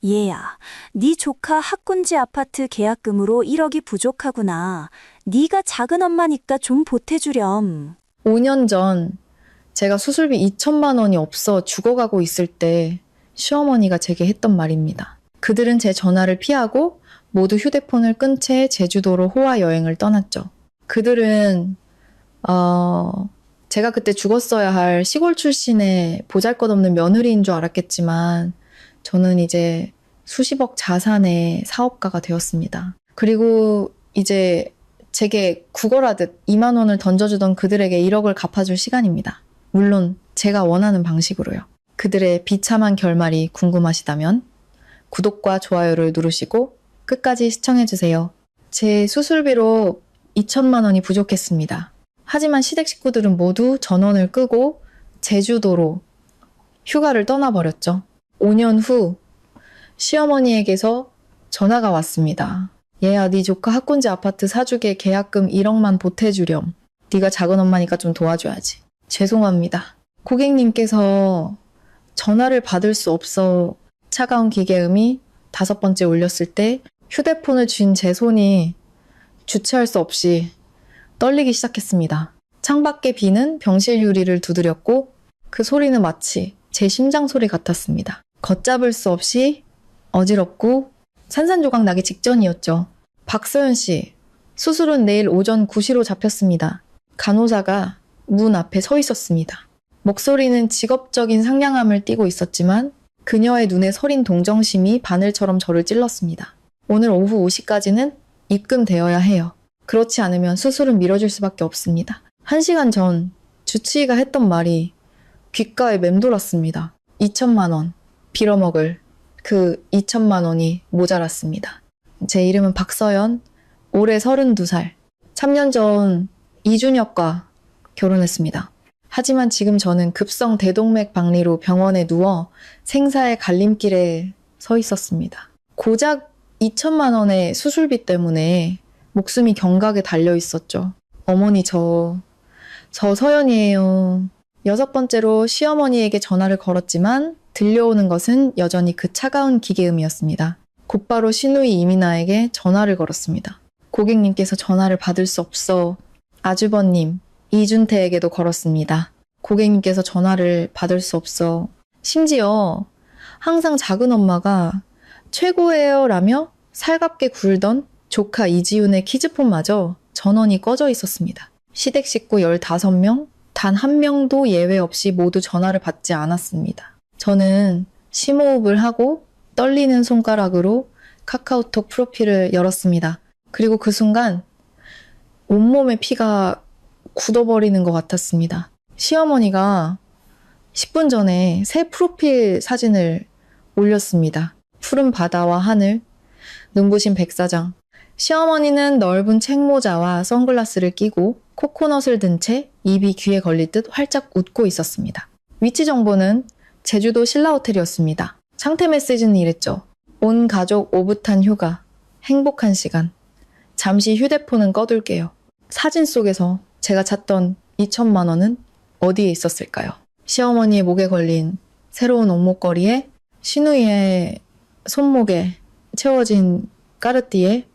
얘야, 네 조카 학군지 아파트 계약금으로 1억이 부족하구나. 네가 작은 엄마니까 좀 보태주렴. 5년 전 제가 수술비 2천만 원이 없어 죽어가고 있을 때 시어머니가 제게 했던 말입니다. 그들은 제 전화를 피하고 모두 휴대폰을 끈 채 제주도로 호화 여행을 떠났죠. 그들은 제가 그때 죽었어야 할 시골 출신의 보잘것없는 며느리인 줄 알았겠지만 저는 이제 수십억 자산의 사업가가 되었습니다. 그리고 이제 제게 구걸하듯 2만 원을 던져주던 그들에게 1억을 갚아줄 시간입니다. 물론 제가 원하는 방식으로요. 그들의 비참한 결말이 궁금하시다면 구독과 좋아요를 누르시고 끝까지 시청해주세요. 제 수술비로 2천만 원이 부족했습니다. 하지만 시댁 식구들은 모두 전원을 끄고 제주도로 휴가를 떠나버렸죠. 5년 후 시어머니에게서 전화가 왔습니다. 얘야, 네 조카 학군지 아파트 사주게 계약금 1억만 보태주렴. 네가 작은 엄마니까 좀 도와줘야지. 죄송합니다. 고객님께서 전화를 받을 수 없어 차가운 기계음이 5번째 울렸을 때 휴대폰을 쥔 제 손이 주체할 수 없이 떨리기 시작했습니다. 창밖에 비는 병실 유리를 두드렸고 그 소리는 마치 제 심장 소리 같았습니다. 걷잡을 수 없이 어지럽고 산산조각 나기 직전이었죠. 박서연 씨, 수술은 내일 오전 9시로 잡혔습니다. 간호사가 문 앞에 서 있었습니다. 목소리는 직업적인 상냥함을 띠고 있었지만 그녀의 눈에 서린 동정심이 바늘처럼 저를 찔렀습니다. 오늘 오후 5시까지는 입금되어야 해요. 그렇지 않으면 수술은 미뤄질 수밖에 없습니다. 1시간 전 주치의가 했던 말이 귓가에 맴돌았습니다. 2천만 원 빌어먹을 그 2천만 원이 모자랐습니다. 제 이름은 박서연, 올해 32살. 3년 전 이준혁과 결혼했습니다. 하지만 지금 저는 급성 대동맥 박리로 병원에 누워 생사의 갈림길에 서 있었습니다. 고작 2천만 원의 수술비 때문에 목숨이 경각에 달려 있었죠. 어머니, 저 서연이에요. 6번째로 시어머니에게 전화를 걸었지만 들려오는 것은 여전히 그 차가운 기계음이었습니다. 곧바로 시누이 이민아에게 전화를 걸었습니다. 고객님께서 전화를 받을 수 없어 아주버님 이준태에게도 걸었습니다. 고객님께서 전화를 받을 수 없어. 심지어 항상 작은 엄마가 최고예요 라며 살갑게 굴던 조카 이지훈의 키즈폰마저 전원이 꺼져 있었습니다. 시댁 식구 15명, 단 한 명도 예외 없이 모두 전화를 받지 않았습니다. 저는 심호흡을 하고 떨리는 손가락으로 카카오톡 프로필을 열었습니다. 그리고 그 순간 온몸의 피가 굳어버리는 것 같았습니다. 시어머니가 10분 전에 새 프로필 사진을 올렸습니다. 푸른 바다와 하늘, 눈부신 백사장. 시어머니는 넓은 책모자와 선글라스를 끼고 코코넛을 든 채 입이 귀에 걸릴 듯 활짝 웃고 있었습니다. 위치 정보는 제주도 신라호텔이었습니다. 상태 메시지는 이랬죠. 온 가족 오붓한 휴가, 행복한 시간. 잠시 휴대폰은 꺼둘게요. 사진 속에서 제가 찾던 2천만 원은 어디에 있었을까요? 시어머니의 목에 걸린 새로운 옷목걸이에 시누이의 손목에 채워진 까르띠에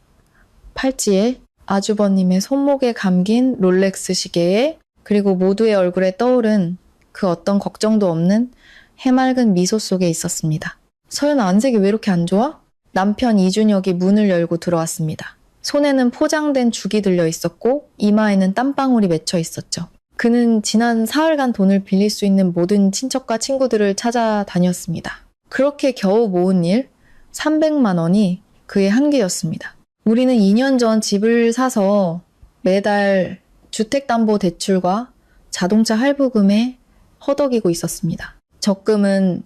팔찌에 아주버님의 손목에 감긴 롤렉스 시계에 그리고 모두의 얼굴에 떠오른 그 어떤 걱정도 없는 해맑은 미소 속에 있었습니다. 서연아, 안색이 왜 이렇게 안 좋아? 남편 이준혁이 문을 열고 들어왔습니다. 손에는 포장된 죽이 들려 있었고 이마에는 땀방울이 맺혀 있었죠. 그는 지난 사흘간 돈을 빌릴 수 있는 모든 친척과 친구들을 찾아다녔습니다. 그렇게 겨우 모은 일 300만 원이 그의 한계였습니다. 우리는 2년 전 집을 사서 매달 주택담보대출과 자동차 할부금에 허덕이고 있었습니다. 적금은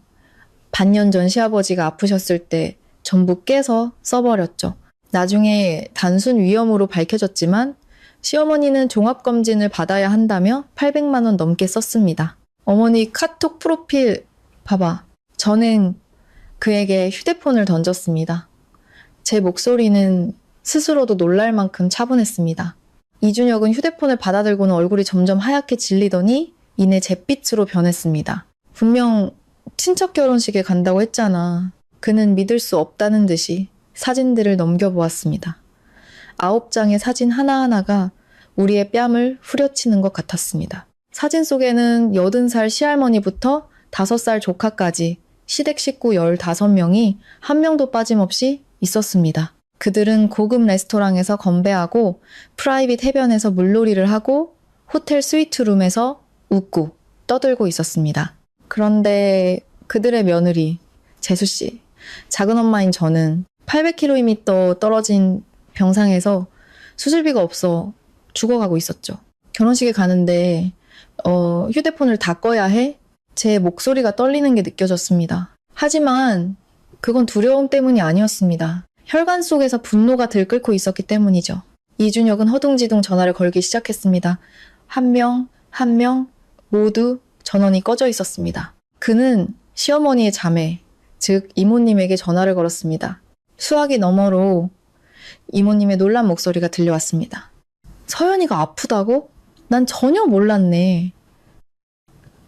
반년 전 시아버지가 아프셨을 때 전부 깨서 써버렸죠. 나중에 단순 위험으로 밝혀졌지만 시어머니는 종합검진을 받아야 한다며 800만 원 넘게 썼습니다. 어머니 카톡 프로필 봐봐. 저는 그에게 휴대폰을 던졌습니다. 제 목소리는 스스로도 놀랄 만큼 차분했습니다. 이준혁은 휴대폰을 받아들고는 얼굴이 점점 하얗게 질리더니 이내 잿빛으로 변했습니다. 분명 친척 결혼식에 간다고 했잖아. 그는 믿을 수 없다는 듯이 사진들을 넘겨보았습니다. 9장의 사진 하나하나가 우리의 뺨을 후려치는 것 같았습니다. 사진 속에는 80살 시할머니부터 5살 조카까지 시댁 식구 15명이 한 명도 빠짐없이 있었습니다. 그들은 고급 레스토랑에서 건배하고 프라이빗 해변에서 물놀이를 하고 호텔 스위트룸에서 웃고 떠들고 있었습니다. 그런데 그들의 며느리 재수씨, 작은엄마인 저는 800km 떨어진 병상에서 수술비가 없어 죽어가고 있었죠. 결혼식에 가는데 휴대폰을 다 꺼야 해? 제 목소리가 떨리는 게 느껴졌습니다. 하지만 그건 두려움 때문이 아니었습니다. 혈관 속에서 분노가 들끓고 있었기 때문이죠. 이준혁은 허둥지둥 전화를 걸기 시작했습니다. 한 명, 한 명 모두 전원이 꺼져 있었습니다. 그는 시어머니의 자매, 즉 이모님에게 전화를 걸었습니다. 수화기 너머로 이모님의 놀란 목소리가 들려왔습니다. 서연이가 아프다고? 난 전혀 몰랐네.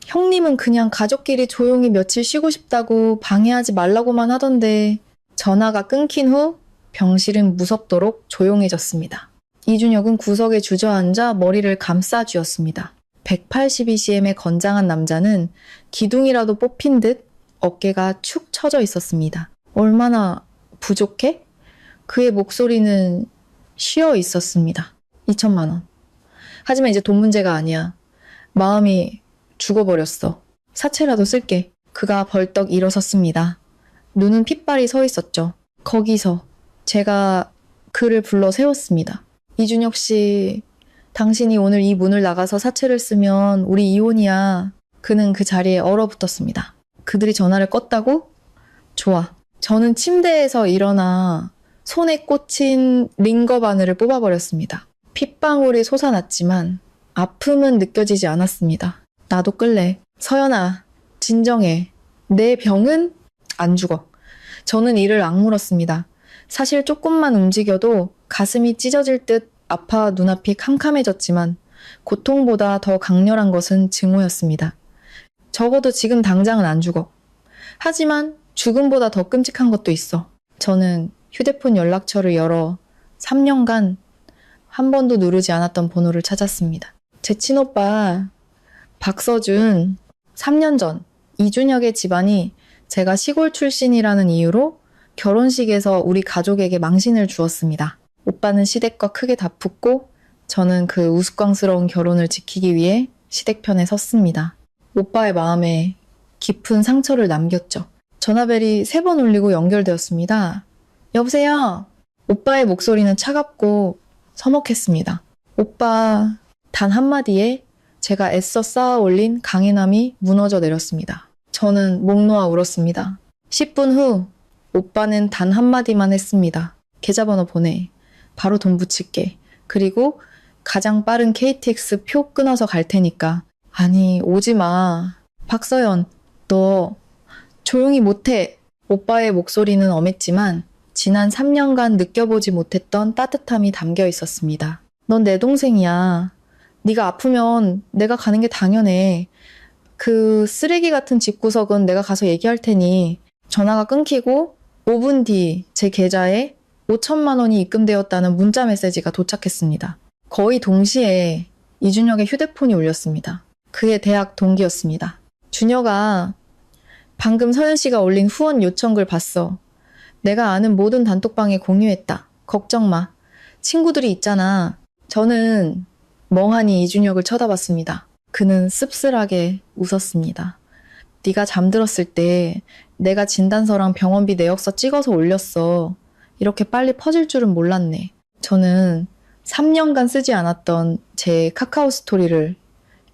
형님은 그냥 가족끼리 조용히 며칠 쉬고 싶다고 방해하지 말라고만 하던데. 전화가 끊긴 후 병실은 무섭도록 조용해졌습니다. 이준혁은 구석에 주저앉아 머리를 감싸쥐었습니다. 182cm의 건장한 남자는 기둥이라도 뽑힌 듯 어깨가 축 처져 있었습니다. 얼마나 부족해? 그의 목소리는 쉬어 있었습니다. 2천만 원. 하지만 이제 돈 문제가 아니야. 마음이 죽어버렸어. 사채라도 쓸게. 그가 벌떡 일어섰습니다. 눈은 핏발이 서 있었죠. 거기서 제가 그를 불러 세웠습니다. 이준혁 씨, 당신이 오늘 이 문을 나가서 사채를 쓰면 우리 이혼이야. 그는 그 자리에 얼어붙었습니다. 그들이 전화를 껐다고? 좋아. 저는 침대에서 일어나 손에 꽂힌 링거 바늘을 뽑아버렸습니다. 핏방울이 솟아났지만 아픔은 느껴지지 않았습니다. 나도 끌래. 서연아, 진정해. 내 병은 안 죽어. 저는 이를 악물었습니다. 사실 조금만 움직여도 가슴이 찢어질 듯 아파 눈앞이 캄캄해졌지만 고통보다 더 강렬한 것은 증오였습니다. 적어도 지금 당장은 안 죽어. 하지만 죽음보다 더 끔찍한 것도 있어. 저는 휴대폰 연락처를 열어 3년간 한 번도 누르지 않았던 번호를 찾았습니다. 제 친오빠 박서준, 3년 전 이준혁의 집안이 제가 시골 출신이라는 이유로 결혼식에서 우리 가족에게 망신을 주었습니다. 오빠는 시댁과 크게 다퉜고 저는 그 우스꽝스러운 결혼을 지키기 위해 시댁 편에 섰습니다. 오빠의 마음에 깊은 상처를 남겼죠. 전화벨이 3번 울리고 연결되었습니다. 여보세요? 오빠의 목소리는 차갑고 서먹했습니다. 오빠, 단 한마디에 제가 애써 쌓아 올린 강인함이 무너져 내렸습니다. 저는 목 놓아 울었습니다. 10분 후 오빠는 단 한마디만 했습니다. 계좌번호 보내. 바로 돈 붙일게. 그리고 가장 빠른 KTX 표 끊어서 갈 테니까. 아니, 오지 마. 박서연, 너 조용히 못해. 오빠의 목소리는 엄했지만 지난 3년간 느껴보지 못했던 따뜻함이 담겨 있었습니다. 넌 내 동생이야. 네가 아프면 내가 가는 게 당연해. 그 쓰레기 같은 집구석은 내가 가서 얘기할 테니. 전화가 끊기고 5분 뒤 제 계좌에 5천만 원이 입금되었다는 문자 메시지가 도착했습니다. 거의 동시에 이준혁의 휴대폰이 울렸습니다. 그의 대학 동기였습니다. 준혁아, 방금 서연 씨가 올린 후원 요청글 봤어. 내가 아는 모든 단톡방에 공유했다. 걱정 마. 친구들이 있잖아. 저는 멍하니 이준혁을 쳐다봤습니다. 그는 씁쓸하게 웃었습니다. 네가 잠들었을 때 내가 진단서랑 병원비 내역서 찍어서 올렸어. 이렇게 빨리 퍼질 줄은 몰랐네. 저는 3년간 쓰지 않았던 제 카카오 스토리를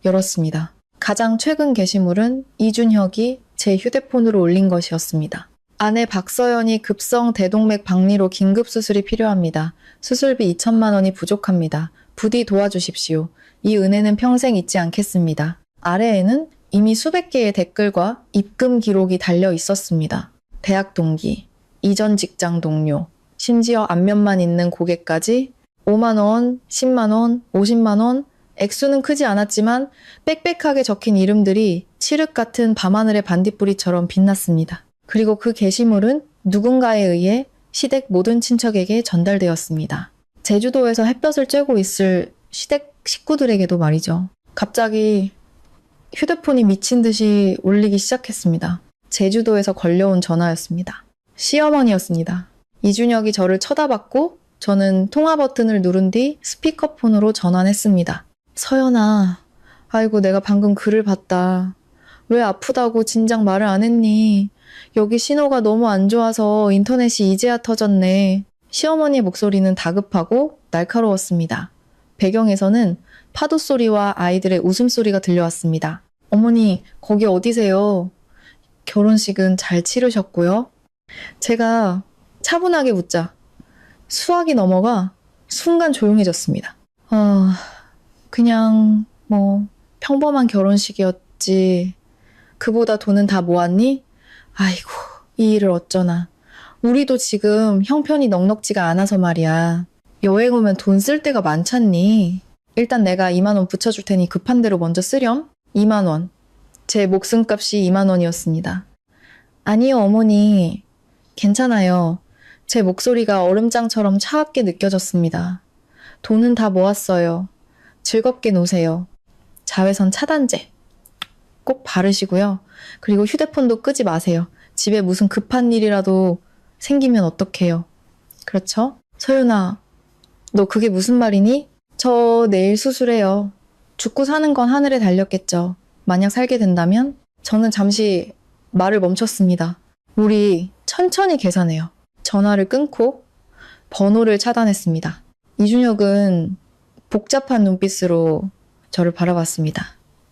열었습니다. 가장 최근 게시물은 이준혁이 제 휴대폰으로 올린 것이었습니다. 아내 박서연이 급성 대동맥 박리로 긴급 수술이 필요합니다. 수술비 2천만 원이 부족합니다. 부디 도와주십시오. 이 은혜는 평생 잊지 않겠습니다. 아래에는 이미 수백 개의 댓글과 입금 기록이 달려 있었습니다. 대학 동기, 이전 직장 동료, 심지어 안면만 있는 고객까지 5만 원, 10만 원, 50만 원, 액수는 크지 않았지만 빽빽하게 적힌 이름들이 칠흑 같은 밤하늘의 반딧불이처럼 빛났습니다. 그리고 그 게시물은 누군가에 의해 시댁 모든 친척에게 전달되었습니다. 제주도에서 햇볕을 쬐고 있을 시댁 식구들에게도 말이죠. 갑자기 휴대폰이 미친 듯이 울리기 시작했습니다. 제주도에서 걸려온 전화였습니다. 시어머니였습니다. 이준혁이 저를 쳐다봤고 저는 통화 버튼을 누른 뒤 스피커폰으로 전환했습니다. 서연아, 아이고 내가 방금 글을 봤다. 왜 아프다고 진작 말을 안 했니? 여기 신호가 너무 안 좋아서 인터넷이 이제야 터졌네. 시어머니의 목소리는 다급하고 날카로웠습니다. 배경에서는 파도 소리와 아이들의 웃음소리가 들려왔습니다. 어머니, 거기 어디세요? 결혼식은 잘 치르셨고요. 제가 차분하게 묻자 수학이 넘어가 순간 조용해졌습니다. 그냥 평범한 결혼식이었지. 그보다 돈은 다 모았니? 아이고, 이 일을 어쩌나. 우리도 지금 형편이 넉넉지가 않아서 말이야. 여행 오면 돈 쓸 데가 많잖니. 일단 내가 2만 원 붙여줄 테니 급한 대로 먼저 쓰렴. 2만 원. 제 목숨값이 2만 원이었습니다. 아니요, 어머니. 괜찮아요. 제 목소리가 얼음장처럼 차갑게 느껴졌습니다. 돈은 다 모았어요. 즐겁게 노세요. 자외선 차단제 꼭 바르시고요. 그리고 휴대폰도 끄지 마세요. 집에 무슨 급한 일이라도 생기면 어떡해요. 그렇죠? 서윤아, 너 그게 무슨 말이니? 저 내일 수술해요. 죽고 사는 건 하늘에 달렸겠죠. 만약 살게 된다면? 저는 잠시 말을 멈췄습니다. 우리 천천히 계산해요. 전화를 끊고 번호를 차단했습니다. 이준혁은 복잡한 눈빛으로 저를 바라봤습니다.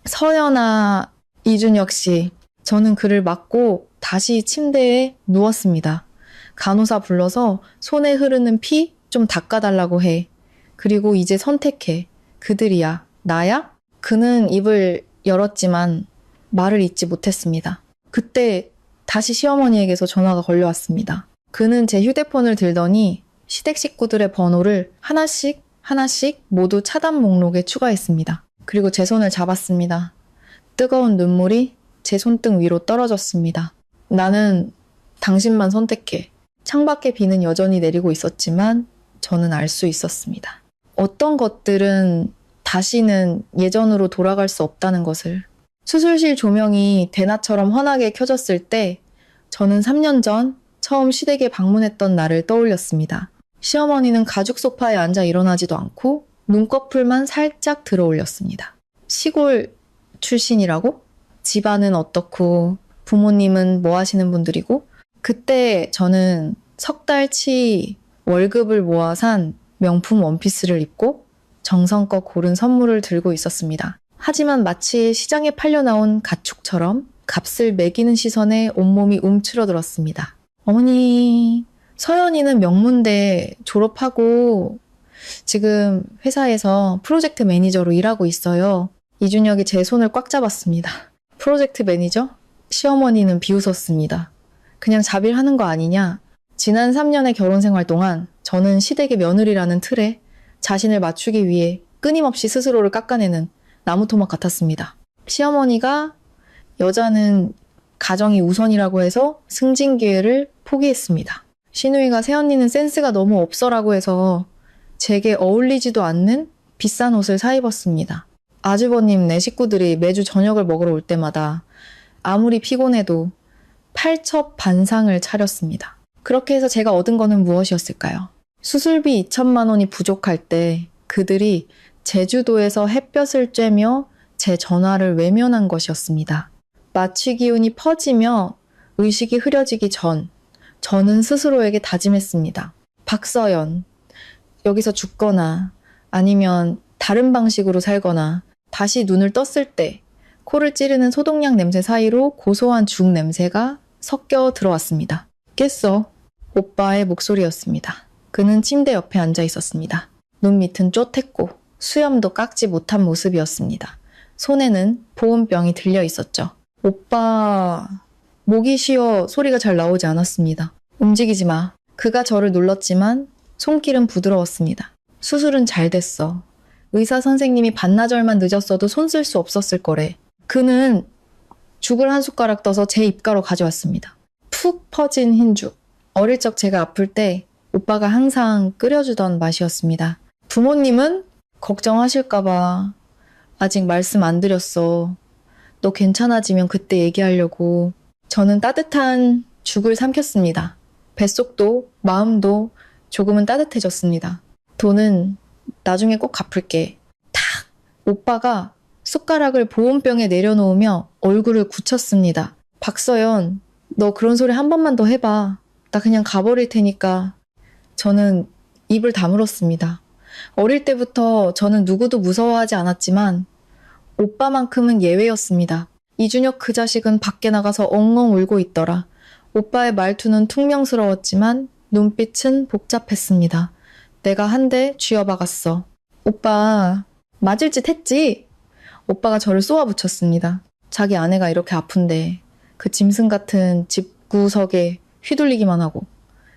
서연아, 이준혁 씨. 저는 그를 맞고 다시 침대에 누웠습니다. 간호사 불러서 손에 흐르는 피 좀 닦아달라고 해. 그리고 이제 선택해. 그들이야. 나야? 그는 입을 열었지만 말을 잇지 못했습니다. 그때 다시 시어머니에게서 전화가 걸려왔습니다. 그는 제 휴대폰을 들더니 시댁 식구들의 번호를 하나씩 모두 차단 목록에 추가했습니다. 그리고 제 손을 잡았습니다. 뜨거운 눈물이 제 손등 위로 떨어졌습니다. 나는 당신만 선택해. 창밖에 비는 여전히 내리고 있었지만 저는 알 수 있었습니다. 어떤 것들은 다시는 예전으로 돌아갈 수 없다는 것을. 수술실 조명이 대낮처럼 환하게 켜졌을 때 저는 3년 전 처음 시댁에 방문했던 날을 떠올렸습니다. 시어머니는 가죽 소파에 앉아 일어나지도 않고 눈꺼풀만 살짝 들어 올렸습니다. 시골 출신이라고? 집안은 어떻고 부모님은 뭐 하시는 분들이고? 그때 저는 석 달치 월급을 모아 산 명품 원피스를 입고 정성껏 고른 선물을 들고 있었습니다. 하지만 마치 시장에 팔려나온 가축처럼 값을 매기는 시선에 온몸이 움츠러들었습니다. 어머니, 서연이는 명문대 졸업하고 지금 회사에서 프로젝트 매니저로 일하고 있어요. 이준혁이 제 손을 꽉 잡았습니다. 프로젝트 매니저? 시어머니는 비웃었습니다. 그냥 자빌하는 거 아니냐? 지난 3년의 결혼 생활 동안 저는 시댁의 며느리라는 틀에 자신을 맞추기 위해 끊임없이 스스로를 깎아내는 나무토막 같았습니다. 시어머니가 여자는 가정이 우선이라고 해서 승진 기회를 포기했습니다. 시누이가 새언니는 센스가 너무 없어라고 해서 제게 어울리지도 않는 비싼 옷을 사 입었습니다. 아주버님 네 식구들이 매주 저녁을 먹으러 올 때마다 아무리 피곤해도 팔첩반상을 차렸습니다. 그렇게 해서 제가 얻은 거는 무엇이었을까요? 수술비 2천만 원이 부족할 때 그들이 제주도에서 햇볕을 쬐며 제 전화를 외면한 것이었습니다. 마취 기운이 퍼지며 의식이 흐려지기 전 저는 스스로에게 다짐했습니다. 박서연, 여기서 죽거나 아니면 다른 방식으로 살거나 다시 눈을 떴을 때 코를 찌르는 소독약 냄새 사이로 고소한 죽 냄새가 섞여 들어왔습니다. 깼어. 오빠의 목소리였습니다. 그는 침대 옆에 앉아 있었습니다. 눈 밑은 쪼텄고 수염도 깎지 못한 모습이었습니다. 손에는 보온병이 들려 있었죠. 오빠, 목이 쉬어 소리가 잘 나오지 않았습니다. 움직이지 마. 그가 저를 눌렀지만 손길은 부드러웠습니다. 수술은 잘 됐어. 의사 선생님이 반나절만 늦었어도 손 쓸 수 없었을 거래. 그는 죽을 한 숟가락 떠서 제 입가로 가져왔습니다. 푹 퍼진 흰죽. 어릴 적 제가 아플 때 오빠가 항상 끓여주던 맛이었습니다. 부모님은 걱정하실까봐 아직 말씀 안 드렸어. 너 괜찮아지면 그때 얘기하려고. 저는 따뜻한 죽을 삼켰습니다. 뱃속도 마음도 조금은 따뜻해졌습니다. 돈은 나중에 꼭 갚을게. 탁! 오빠가 숟가락을 보온병에 내려놓으며 얼굴을 굳혔습니다. 박서연, 너 그런 소리 한 번만 더 해봐. 나 그냥 가버릴 테니까. 저는 입을 다물었습니다. 어릴 때부터 저는 누구도 무서워하지 않았지만 오빠만큼은 예외였습니다. 이준혁 그 자식은 밖에 나가서 엉엉 울고 있더라. 오빠의 말투는 퉁명스러웠지만 눈빛은 복잡했습니다. 내가 한 대 쥐어박았어. 오빠, 맞을 짓 했지? 오빠가 저를 쏘아붙였습니다. 자기 아내가 이렇게 아픈데 그 짐승 같은 집구석에 휘둘리기만 하고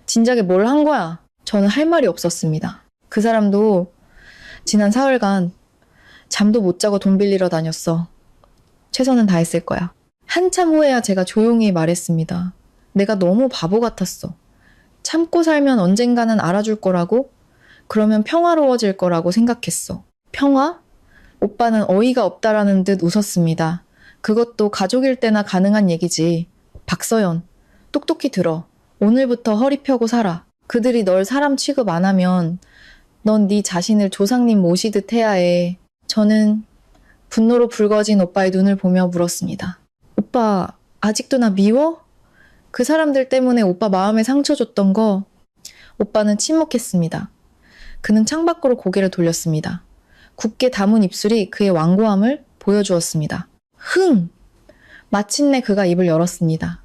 진작에 뭘 한 거야? 저는 할 말이 없었습니다. 그 사람도 지난 사흘간 잠도 못 자고 돈 빌리러 다녔어. 최선은 다했을 거야. 한참 후에야 제가 조용히 말했습니다. 내가 너무 바보 같았어. 참고 살면 언젠가는 알아줄 거라고? 그러면 평화로워질 거라고 생각했어. 평화? 오빠는 어이가 없다라는 듯 웃었습니다. 그것도 가족일 때나 가능한 얘기지. 박서연, 똑똑히 들어. 오늘부터 허리 펴고 살아. 그들이 널 사람 취급 안 하면 넌 네 자신을 조상님 모시듯 해야 해. 저는 분노로 붉어진 오빠의 눈을 보며 물었습니다. 오빠, 아직도 나 미워? 그 사람들 때문에 오빠 마음에 상처 줬던 거. 오빠는 침묵했습니다. 그는 창밖으로 고개를 돌렸습니다. 굳게 담은 입술이 그의 완고함을 보여주었습니다. 흥! 마침내 그가 입을 열었습니다.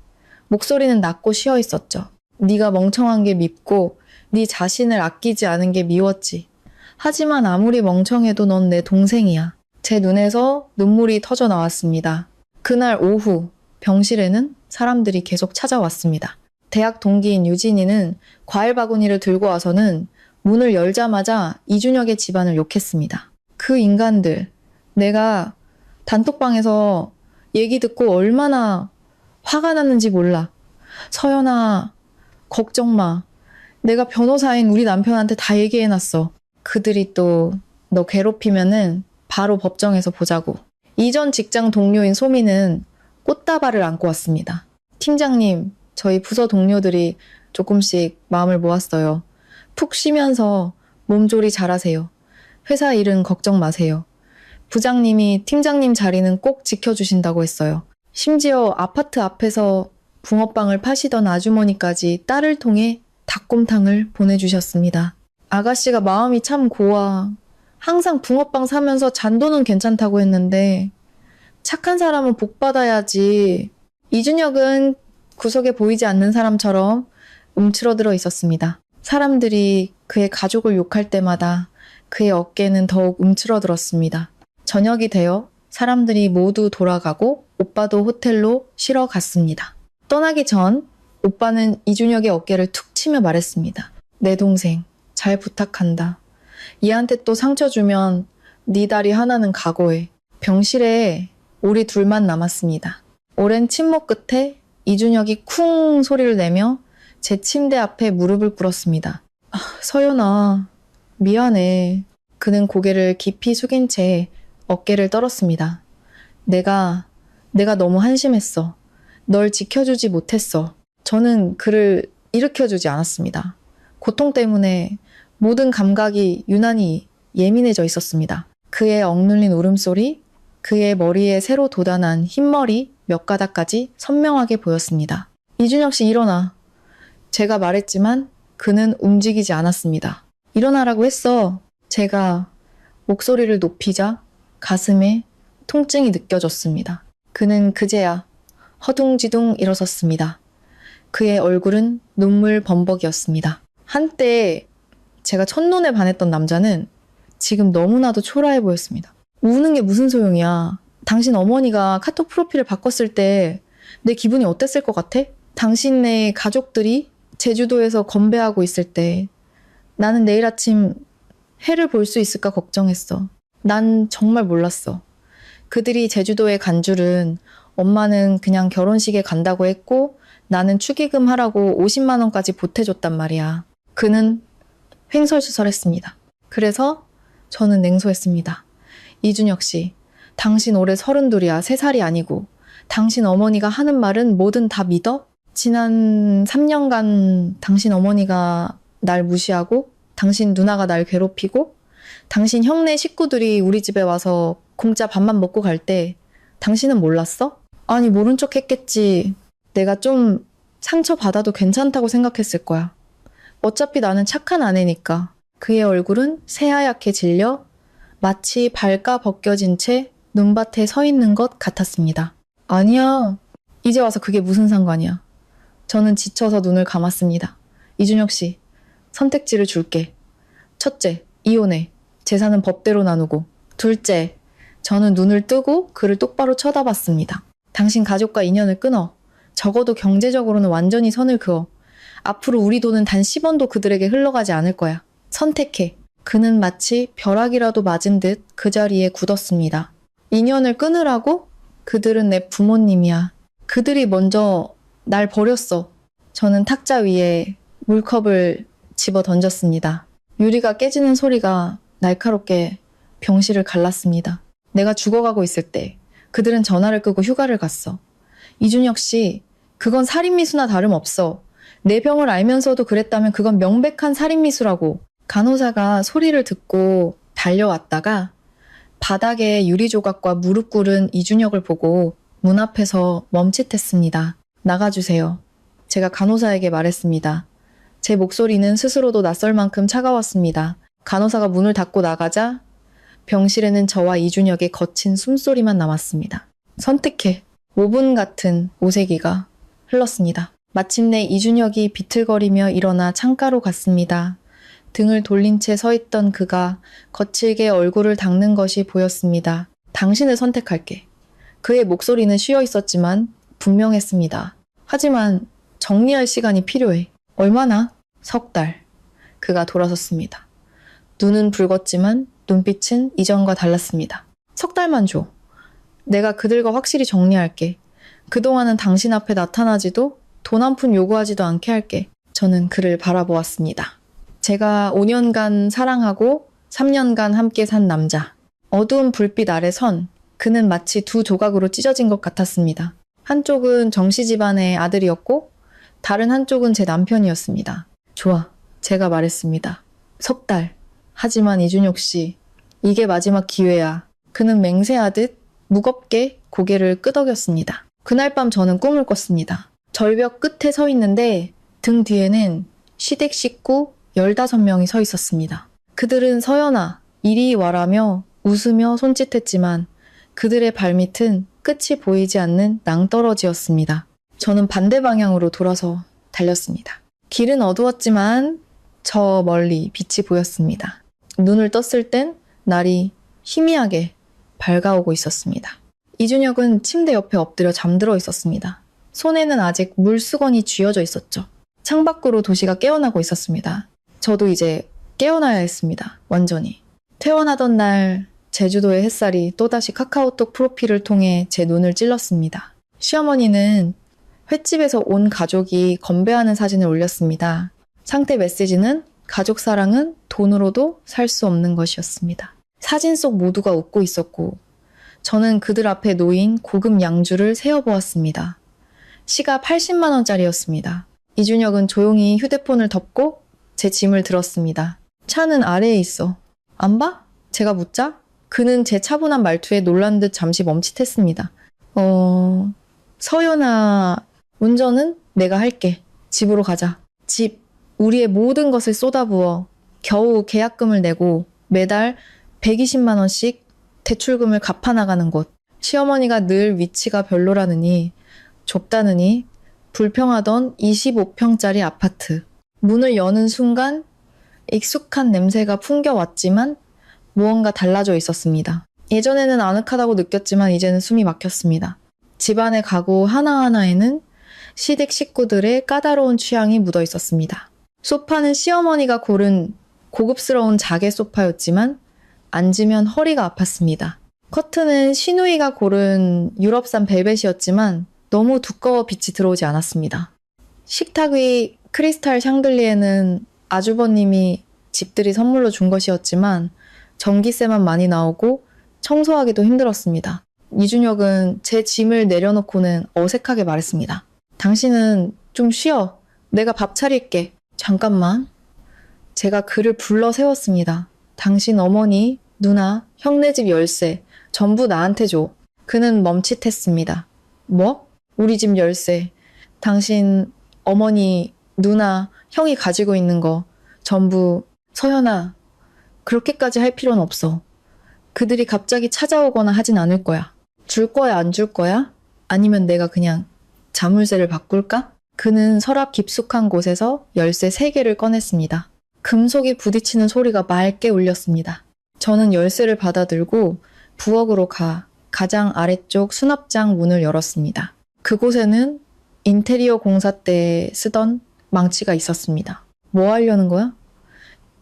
목소리는 낮고 쉬어 있었죠. 네가 멍청한 게 밉고 네 자신을 아끼지 않은 게 미웠지. 하지만 아무리 멍청해도 넌 내 동생이야. 제 눈에서 눈물이 터져 나왔습니다. 그날 오후 병실에는 사람들이 계속 찾아왔습니다. 대학 동기인 유진이는 과일 바구니를 들고 와서는 문을 열자마자 이준혁의 집안을 욕했습니다. 그 인간들, 내가 단톡방에서 얘기 듣고 얼마나 화가 났는지 몰라. 서연아, 걱정 마. 내가 변호사인 우리 남편한테 다 얘기해놨어. 그들이 또 너 괴롭히면은 바로 법정에서 보자고. 이전 직장 동료인 소미는 꽃다발을 안고 왔습니다. 팀장님, 저희 부서 동료들이 조금씩 마음을 모았어요. 푹 쉬면서 몸조리 잘하세요. 회사 일은 걱정 마세요. 부장님이 팀장님 자리는 꼭 지켜주신다고 했어요. 심지어 아파트 앞에서 붕어빵을 파시던 아주머니까지 딸을 통해 닭곰탕을 보내주셨습니다. 아가씨가 마음이 참 고와. 항상 붕어빵 사면서 잔돈은 괜찮다고 했는데 착한 사람은 복 받아야지. 이준혁은 구석에 보이지 않는 사람처럼 움츠러들어 있었습니다. 사람들이 그의 가족을 욕할 때마다 그의 어깨는 더욱 움츠러들었습니다. 저녁이 되어 사람들이 모두 돌아가고 오빠도 호텔로 쉬러 갔습니다. 떠나기 전 오빠는 이준혁의 어깨를 툭 치며 말했습니다. 내 동생, 잘 부탁한다. 얘한테 또 상처 주면 네 다리 하나는 각오해. 병실에 우리 둘만 남았습니다. 오랜 침묵 끝에 이준혁이 쿵 소리를 내며 제 침대 앞에 무릎을 꿇었습니다. 서연아, 미안해. 그는 고개를 깊이 숙인 채 어깨를 떨었습니다. 내가 너무 한심했어. 널 지켜주지 못했어. 저는 그를 일으켜주지 않았습니다. 고통 때문에 모든 감각이 유난히 예민해져 있었습니다. 그의 억눌린 울음소리, 그의 머리에 새로 돋아난 흰머리 몇 가닥까지 선명하게 보였습니다. 이준혁 씨 일어나. 제가 말했지만 그는 움직이지 않았습니다. 일어나라고 했어. 제가 목소리를 높이자 가슴에 통증이 느껴졌습니다. 그는 그제야 허둥지둥 일어섰습니다. 그의 얼굴은 눈물 범벅이었습니다. 한때 제가 첫눈에 반했던 남자는 지금 너무나도 초라해 보였습니다. 우는 게 무슨 소용이야. 당신 어머니가 카톡 프로필을 바꿨을 때 내 기분이 어땠을 것 같아? 당신네 가족들이 제주도에서 건배하고 있을 때 나는 내일 아침 해를 볼 수 있을까 걱정했어. 난 정말 몰랐어. 그들이 제주도에 간 줄은 엄마는 그냥 결혼식에 간다고 했고 나는 축의금 하라고 50만 원까지 보태줬단 말이야. 그는 횡설수설했습니다. 그래서 저는 냉소했습니다. 이준혁 씨, 당신 올해 32이야. 3살이 아니고. 당신 어머니가 하는 말은 뭐든 다 믿어? 지난 3년간 당신 어머니가 날 무시하고 당신 누나가 날 괴롭히고 당신 형네 식구들이 우리 집에 와서 공짜 밥만 먹고 갈 때 당신은 몰랐어? 아니, 모른 척 했겠지. 내가 좀 상처받아도 괜찮다고 생각했을 거야. 어차피 나는 착한 아내니까. 그의 얼굴은 새하얗게 질려 마치 발가 벗겨진 채 눈밭에 서 있는 것 같았습니다. 아니야. 이제 와서 그게 무슨 상관이야. 저는 지쳐서 눈을 감았습니다. 이준혁 씨, 선택지를 줄게. 첫째, 이혼해. 재산은 법대로 나누고. 둘째, 저는 눈을 뜨고 그를 똑바로 쳐다봤습니다. 당신 가족과 인연을 끊어. 적어도 경제적으로는 완전히 선을 그어. 앞으로 우리 돈은 단 10원도 그들에게 흘러가지 않을 거야. 선택해. 그는 마치 벼락이라도 맞은 듯 그 자리에 굳었습니다. 인연을 끊으라고? 그들은 내 부모님이야. 그들이 먼저 날 버렸어. 저는 탁자 위에 물컵을 집어 던졌습니다. 유리가 깨지는 소리가 날카롭게 병실을 갈랐습니다. 내가 죽어가고 있을 때 그들은 전화를 끄고 휴가를 갔어. 이준혁 씨, 그건 살인미수나 다름없어. 내 병을 알면서도 그랬다면 그건 명백한 살인미수라고. 간호사가 소리를 듣고 달려왔다가 바닥에 유리 조각과 무릎 꿇은 이준혁을 보고 문 앞에서 멈칫했습니다. 나가주세요. 제가 간호사에게 말했습니다. 제 목소리는 스스로도 낯설 만큼 차가웠습니다. 간호사가 문을 닫고 나가자 병실에는 저와 이준혁의 거친 숨소리만 남았습니다. 선택해. 5분 같은 오세기가 흘렀습니다. 마침내 이준혁이 비틀거리며 일어나 창가로 갔습니다. 등을 돌린 채 서 있던 그가 거칠게 얼굴을 닦는 것이 보였습니다. 당신을 선택할게. 그의 목소리는 쉬어 있었지만 분명했습니다. 하지만 정리할 시간이 필요해. 얼마나? 3달. 그가 돌아섰습니다. 눈은 붉었지만 눈빛은 이전과 달랐습니다. 3달만 줘. 내가 그들과 확실히 정리할게. 그동안은 당신 앞에 나타나지도 돈 한 푼 요구하지도 않게 할게. 저는 그를 바라보았습니다. 제가 5년간 사랑하고 3년간 함께 산 남자. 어두운 불빛 아래 선 그는 마치 두 조각으로 찢어진 것 같았습니다. 한쪽은 정씨 집안의 아들이었고 다른 한쪽은 제 남편이었습니다. 좋아, 제가 말했습니다. 3달. 하지만 이준혁 씨, 이게 마지막 기회야. 그는 맹세하듯 무겁게 고개를 끄덕였습니다. 그날 밤 저는 꿈을 꿨습니다. 절벽 끝에 서 있는데 등 뒤에는 시댁 식구 15명이 서 있었습니다. 그들은 서연아, 이리 와라며 웃으며 손짓했지만 그들의 발밑은 끝이 보이지 않는 낭떠러지였습니다. 저는 반대 방향으로 돌아서 달렸습니다. 길은 어두웠지만 저 멀리 빛이 보였습니다. 눈을 떴을 땐 날이 희미하게 밝아오고 있었습니다. 이준혁은 침대 옆에 엎드려 잠들어 있었습니다. 손에는 아직 물수건이 쥐어져 있었죠. 창밖으로 도시가 깨어나고 있었습니다. 저도 이제 깨어나야 했습니다. 완전히. 퇴원하던 날 제주도의 햇살이 또다시 카카오톡 프로필을 통해 제 눈을 찔렀습니다. 시어머니는 횟집에서 온 가족이 건배하는 사진을 올렸습니다. 상태 메시지는 가족 사랑은 돈으로도 살 수 없는 것이었습니다. 사진 속 모두가 웃고 있었고 저는 그들 앞에 놓인 고급 양주를 세어보았습니다. 시가 80만 원짜리였습니다. 이준혁은 조용히 휴대폰을 덮고 제 짐을 들었습니다. 차는 아래에 있어. 안 봐? 제가 묻자 그는 제 차분한 말투에 놀란 듯 잠시 멈칫했습니다. 서연아, 운전은 내가 할게. 집으로 가자. 집, 우리의 모든 것을 쏟아부어 겨우 계약금을 내고 매달 120만 원씩 대출금을 갚아나가는 곳. 시어머니가 늘 위치가 별로라느니 좁다느니 불평하던 25평짜리 아파트. 문을 여는 순간 익숙한 냄새가 풍겨왔지만 무언가 달라져 있었습니다. 예전에는 아늑하다고 느꼈지만 이제는 숨이 막혔습니다. 집안의 가구 하나하나에는 시댁 식구들의 까다로운 취향이 묻어 있었습니다. 소파는 시어머니가 고른 고급스러운 자개 소파였지만 앉으면 허리가 아팠습니다. 커튼은 시누이가 고른 유럽산 벨벳이었지만 너무 두꺼워 빛이 들어오지 않았습니다. 식탁 위 크리스탈 샹들리에는 아주버님이 집들이 선물로 준 것이었지만 전기세만 많이 나오고 청소하기도 힘들었습니다. 이준혁은 제 짐을 내려놓고는 어색하게 말했습니다. 당신은 좀 쉬어. 내가 밥 차릴게. 잠깐만. 제가 그를 불러 세웠습니다. 당신 어머니, 누나, 형네 집 열쇠 전부 나한테 줘. 그는 멈칫했습니다. 뭐? 우리 집 열쇠. 당신 어머니, 누나, 형이 가지고 있는 거 전부. 서연아, 그렇게까지 할 필요는 없어. 그들이 갑자기 찾아오거나 하진 않을 거야. 줄 거야, 안 줄 거야? 아니면 내가 그냥 자물쇠를 바꿀까? 그는 서랍 깊숙한 곳에서 열쇠 3개를 꺼냈습니다. 금속이 부딪히는 소리가 맑게 울렸습니다. 저는 열쇠를 받아들고 부엌으로 가장 아래쪽 수납장 문을 열었습니다. 그곳에는 인테리어 공사 때 쓰던 망치가 있었습니다. 뭐 하려는 거야?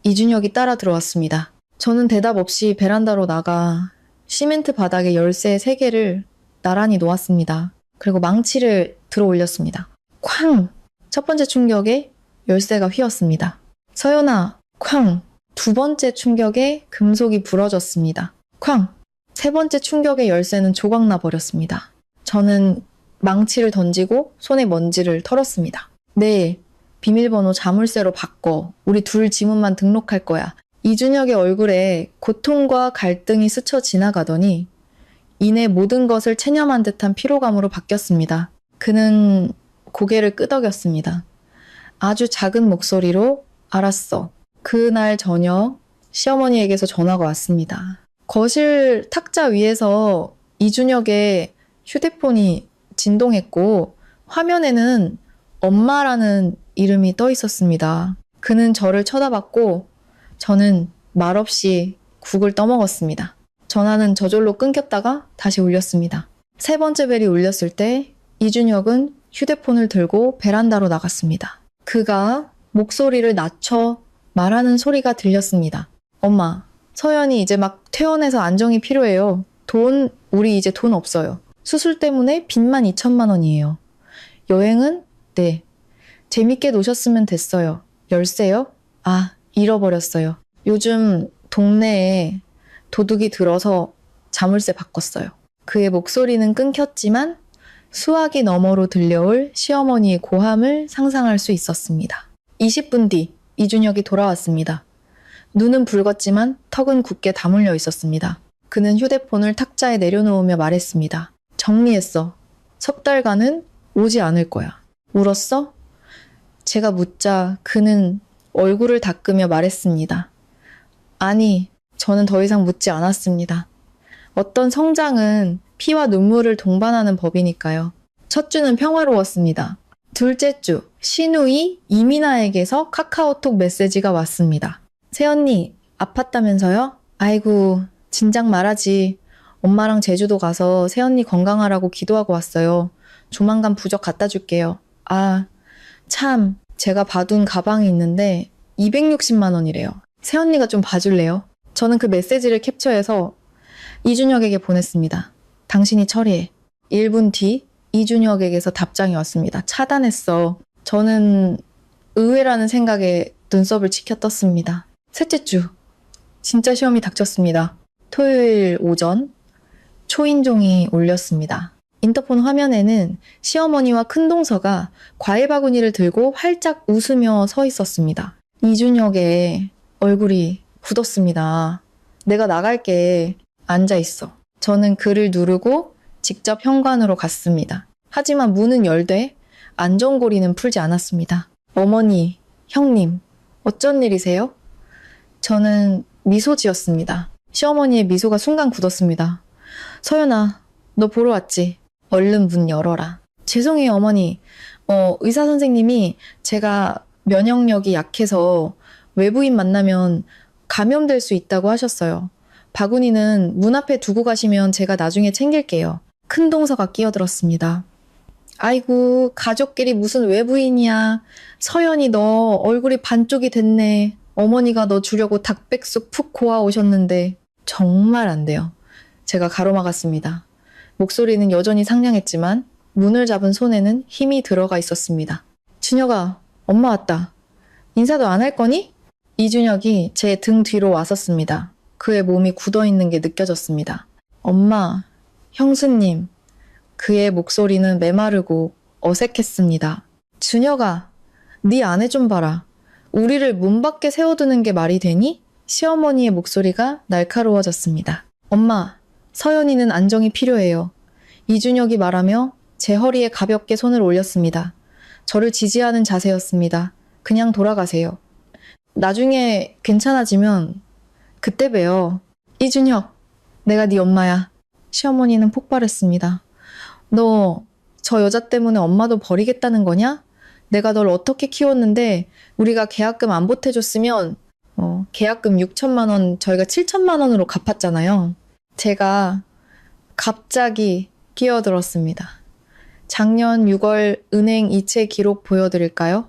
이준혁이 따라 들어왔습니다. 저는 대답 없이 베란다로 나가 시멘트 바닥에 열쇠 3개를 나란히 놓았습니다. 그리고 망치를 들어 올렸습니다. 쾅! 첫 번째 충격에 열쇠가 휘었습니다. 서연아, 쾅! 두 번째 충격에 금속이 부러졌습니다. 쾅! 세 번째 충격에 열쇠는 조각나 버렸습니다. 저는 망치를 던지고 손에 먼지를 털었습니다. 네, 비밀번호 자물쇠로 바꿔. 우리 둘 지문만 등록할 거야. 이준혁의 얼굴에 고통과 갈등이 스쳐 지나가더니 이내 모든 것을 체념한 듯한 피로감으로 바뀌었습니다. 그는 고개를 끄덕였습니다. 아주 작은 목소리로 알았어. 그날 저녁 시어머니에게서 전화가 왔습니다. 거실 탁자 위에서 이준혁의 휴대폰이 진동했고 화면에는 엄마라는 이름이 떠 있었습니다. 그는 저를 쳐다봤고 저는 말없이 국을 떠먹었습니다. 전화는 저절로 끊겼다가 다시 울렸습니다. 세 번째 벨이 울렸을 때 이준혁은 휴대폰을 들고 베란다로 나갔습니다. 그가 목소리를 낮춰 말하는 소리가 들렸습니다. 엄마, 서연이 이제 막 퇴원해서 안정이 필요해요. 우리 이제 돈 없어요. 수술 때문에 빚만 2천만 원이에요. 여행은? 네. 재밌게 노셨으면 됐어요. 열쇠요? 아, 잃어버렸어요. 요즘 동네에 도둑이 들어서 자물쇠 바꿨어요. 그의 목소리는 끊겼지만 수화기 너머로 들려올 시어머니의 고함을 상상할 수 있었습니다. 20분 뒤 이준혁이 돌아왔습니다. 눈은 붉었지만 턱은 굳게 다물려 있었습니다. 그는 휴대폰을 탁자에 내려놓으며 말했습니다. 정리했어. 석 달간은 오지 않을 거야. 울었어? 제가 묻자 그는 얼굴을 닦으며 말했습니다. 아니, 저는 더 이상 묻지 않았습니다. 어떤 성장은 피와 눈물을 동반하는 법이니까요. 첫 주는 평화로웠습니다. 둘째 주, 신우이 이민아에게서 카카오톡 메시지가 왔습니다. 새언니, 아팠다면서요? 아이고, 진작 말하지. 엄마랑 제주도 가서 새언니 건강하라고 기도하고 왔어요. 조만간 부적 갖다 줄게요. 아, 참, 제가 봐둔 가방이 있는데 260만 원이래요. 새언니가 좀 봐줄래요? 저는 그 메시지를 캡처해서 이준혁에게 보냈습니다. 당신이 처리해. 1분 뒤 이준혁에게서 답장이 왔습니다. 차단했어. 저는 의외라는 생각에 눈썹을 치켜 떴습니다. 셋째 주, 진짜 시험이 닥쳤습니다. 토요일 오전 초인종이 울렸습니다. 인터폰 화면에는 시어머니와 큰동서가 과일 바구니를 들고 활짝 웃으며 서 있었습니다. 이준혁의 얼굴이 굳었습니다. 내가 나갈게. 앉아 있어. 저는 그를 누르고 직접 현관으로 갔습니다. 하지만 문은 열되 안전고리는 풀지 않았습니다. 어머니, 형님, 어쩐 일이세요? 저는 미소 지었습니다. 시어머니의 미소가 순간 굳었습니다. 서연아, 너 보러 왔지? 얼른 문 열어라. 죄송해요, 어머니. 의사 선생님이 제가 면역력이 약해서 외부인 만나면 감염될 수 있다고 하셨어요. 바구니는 문 앞에 두고 가시면 제가 나중에 챙길게요. 큰동서가 끼어들었습니다. 아이고, 가족끼리 무슨 외부인이야. 서연이 너 얼굴이 반쪽이 됐네. 어머니가 너 주려고 닭백숙 푹 고아 오셨는데 정말 안 돼요. 제가 가로막았습니다. 목소리는 여전히 상냥했지만 문을 잡은 손에는 힘이 들어가 있었습니다. 준혁아, 엄마 왔다. 인사도 안 할 거니? 이준혁이 제 등 뒤로 왔었습니다. 그의 몸이 굳어 있는 게 느껴졌습니다. 엄마, 형수님. 그의 목소리는 메마르고 어색했습니다. 준혁아, 네 아내 좀 봐라. 우리를 문 밖에 세워두는 게 말이 되니? 시어머니의 목소리가 날카로워졌습니다. 엄마, 서연이는 안정이 필요해요. 이준혁이 말하며 제 허리에 가볍게 손을 올렸습니다. 저를 지지하는 자세였습니다. 그냥 돌아가세요. 나중에 괜찮아지면 그때 봬요. 이준혁, 내가 네 엄마야. 시어머니는 폭발했습니다. 너 저 여자 때문에 엄마도 버리겠다는 거냐? 내가 널 어떻게 키웠는데 우리가 계약금 안 보태줬으면 계약금 6천만 원 저희가 7천만 원으로 갚았잖아요. 제가 갑자기 끼어들었습니다. 작년 6월 은행 이체 기록 보여드릴까요?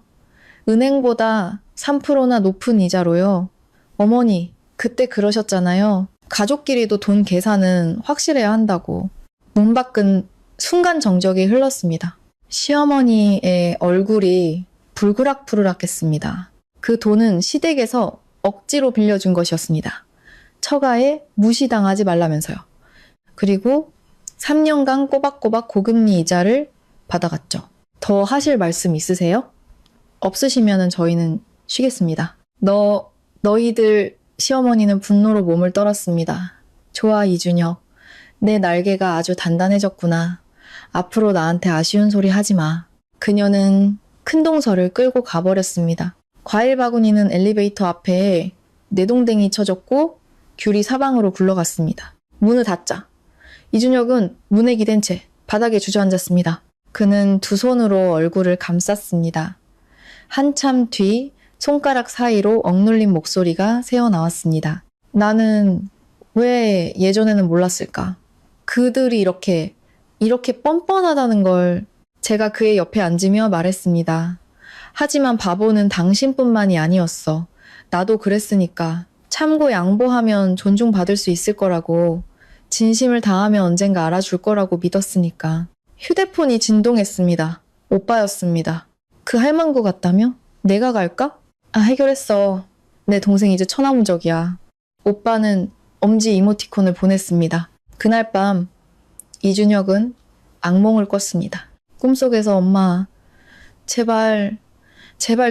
은행보다 3%나 높은 이자로요. 어머니, 그때 그러셨잖아요. 가족끼리도 돈 계산은 확실해야 한다고. 문 밖은 순간 정적이 흘렀습니다. 시어머니의 얼굴이 불그락불그락했습니다. 그 돈은 시댁에서 억지로 빌려준 것이었습니다. 처가에 무시당하지 말라면서요. 그리고 3년간 꼬박꼬박 고금리 이자를 받아갔죠. 더 하실 말씀 있으세요? 없으시면 저희는 쉬겠습니다. 너희들 시어머니는 분노로 몸을 떨었습니다. 좋아, 이준혁. 내 날개가 아주 단단해졌구나. 앞으로 나한테 아쉬운 소리 하지 마. 그녀는 큰 동서를 끌고 가버렸습니다. 과일 바구니는 엘리베이터 앞에 내동댕이 쳐졌고 귤이 사방으로 굴러갔습니다. 문을 닫자. 이준혁은 문에 기댄 채 바닥에 주저앉았습니다. 그는 두 손으로 얼굴을 감쌌습니다. 한참 뒤 손가락 사이로 억눌린 목소리가 새어나왔습니다. 나는 왜 예전에는 몰랐을까? 그들이 이렇게 뻔뻔하다는 걸 제가 그의 옆에 앉으며 말했습니다. 하지만 바보는 당신뿐만이 아니었어. 나도 그랬으니까. 참고 양보하면 존중받을 수 있을 거라고. 진심을 다하면 언젠가 알아줄 거라고 믿었으니까. 휴대폰이 진동했습니다. 오빠였습니다. 그 할망구 같다며? 내가 갈까? 해결했어. 내 동생 이제 천하무적이야. 오빠는 엄지 이모티콘을 보냈습니다. 그날 밤 이준혁은 악몽을 꿨습니다. 꿈속에서 엄마, 제발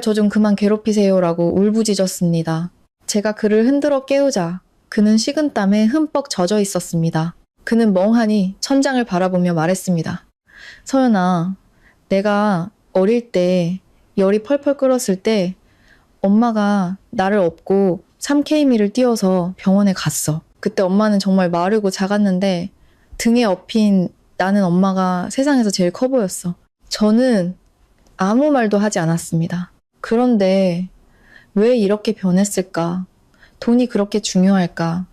저 좀 그만 괴롭히세요라고 울부짖었습니다. 제가 그를 흔들어 깨우자 그는 식은땀에 흠뻑 젖어 있었습니다. 그는 멍하니 천장을 바라보며 말했습니다. 서연아, 내가 어릴 때 열이 펄펄 끓었을 때 엄마가 나를 업고 3K미를 띄워서 병원에 갔어. 그때 엄마는 정말 마르고 작았는데 등에 업힌 나는 엄마가 세상에서 제일 커 보였어. 저는 아무 말도 하지 않았습니다. 그런데 왜 이렇게 변했을까? 돈이 그렇게 중요할까?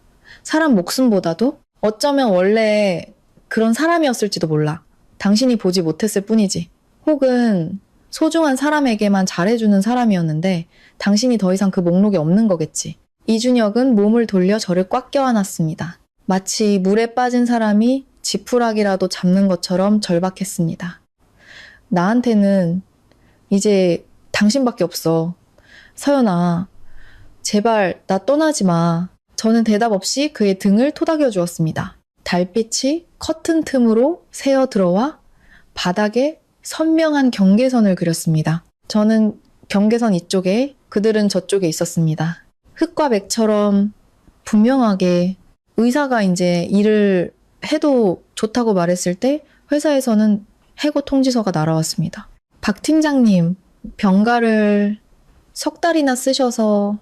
사람 목숨보다도? 어쩌면 원래 그런 사람이었을지도 몰라. 당신이 보지 못했을 뿐이지. 혹은 소중한 사람에게만 잘해주는 사람이었는데 당신이 더 이상 그 목록에 없는 거겠지. 이준혁은 몸을 돌려 저를 꽉 껴안았습니다. 마치 물에 빠진 사람이 지푸라기라도 잡는 것처럼 절박했습니다. 나한테는 이제 당신밖에 없어. 서연아, 제발 나 떠나지 마. 저는 대답 없이 그의 등을 토닥여 주었습니다. 달빛이 커튼 틈으로 새어 들어와 바닥에 선명한 경계선을 그렸습니다. 저는 경계선 이쪽에, 그들은 저쪽에 있었습니다. 흙과 맥처럼 분명하게 의사가 이제 일을 해도 좋다고 말했을 때 회사에서는 해고 통지서가 날아왔습니다. 박 팀장님, 병가를 석 달이나 쓰셔서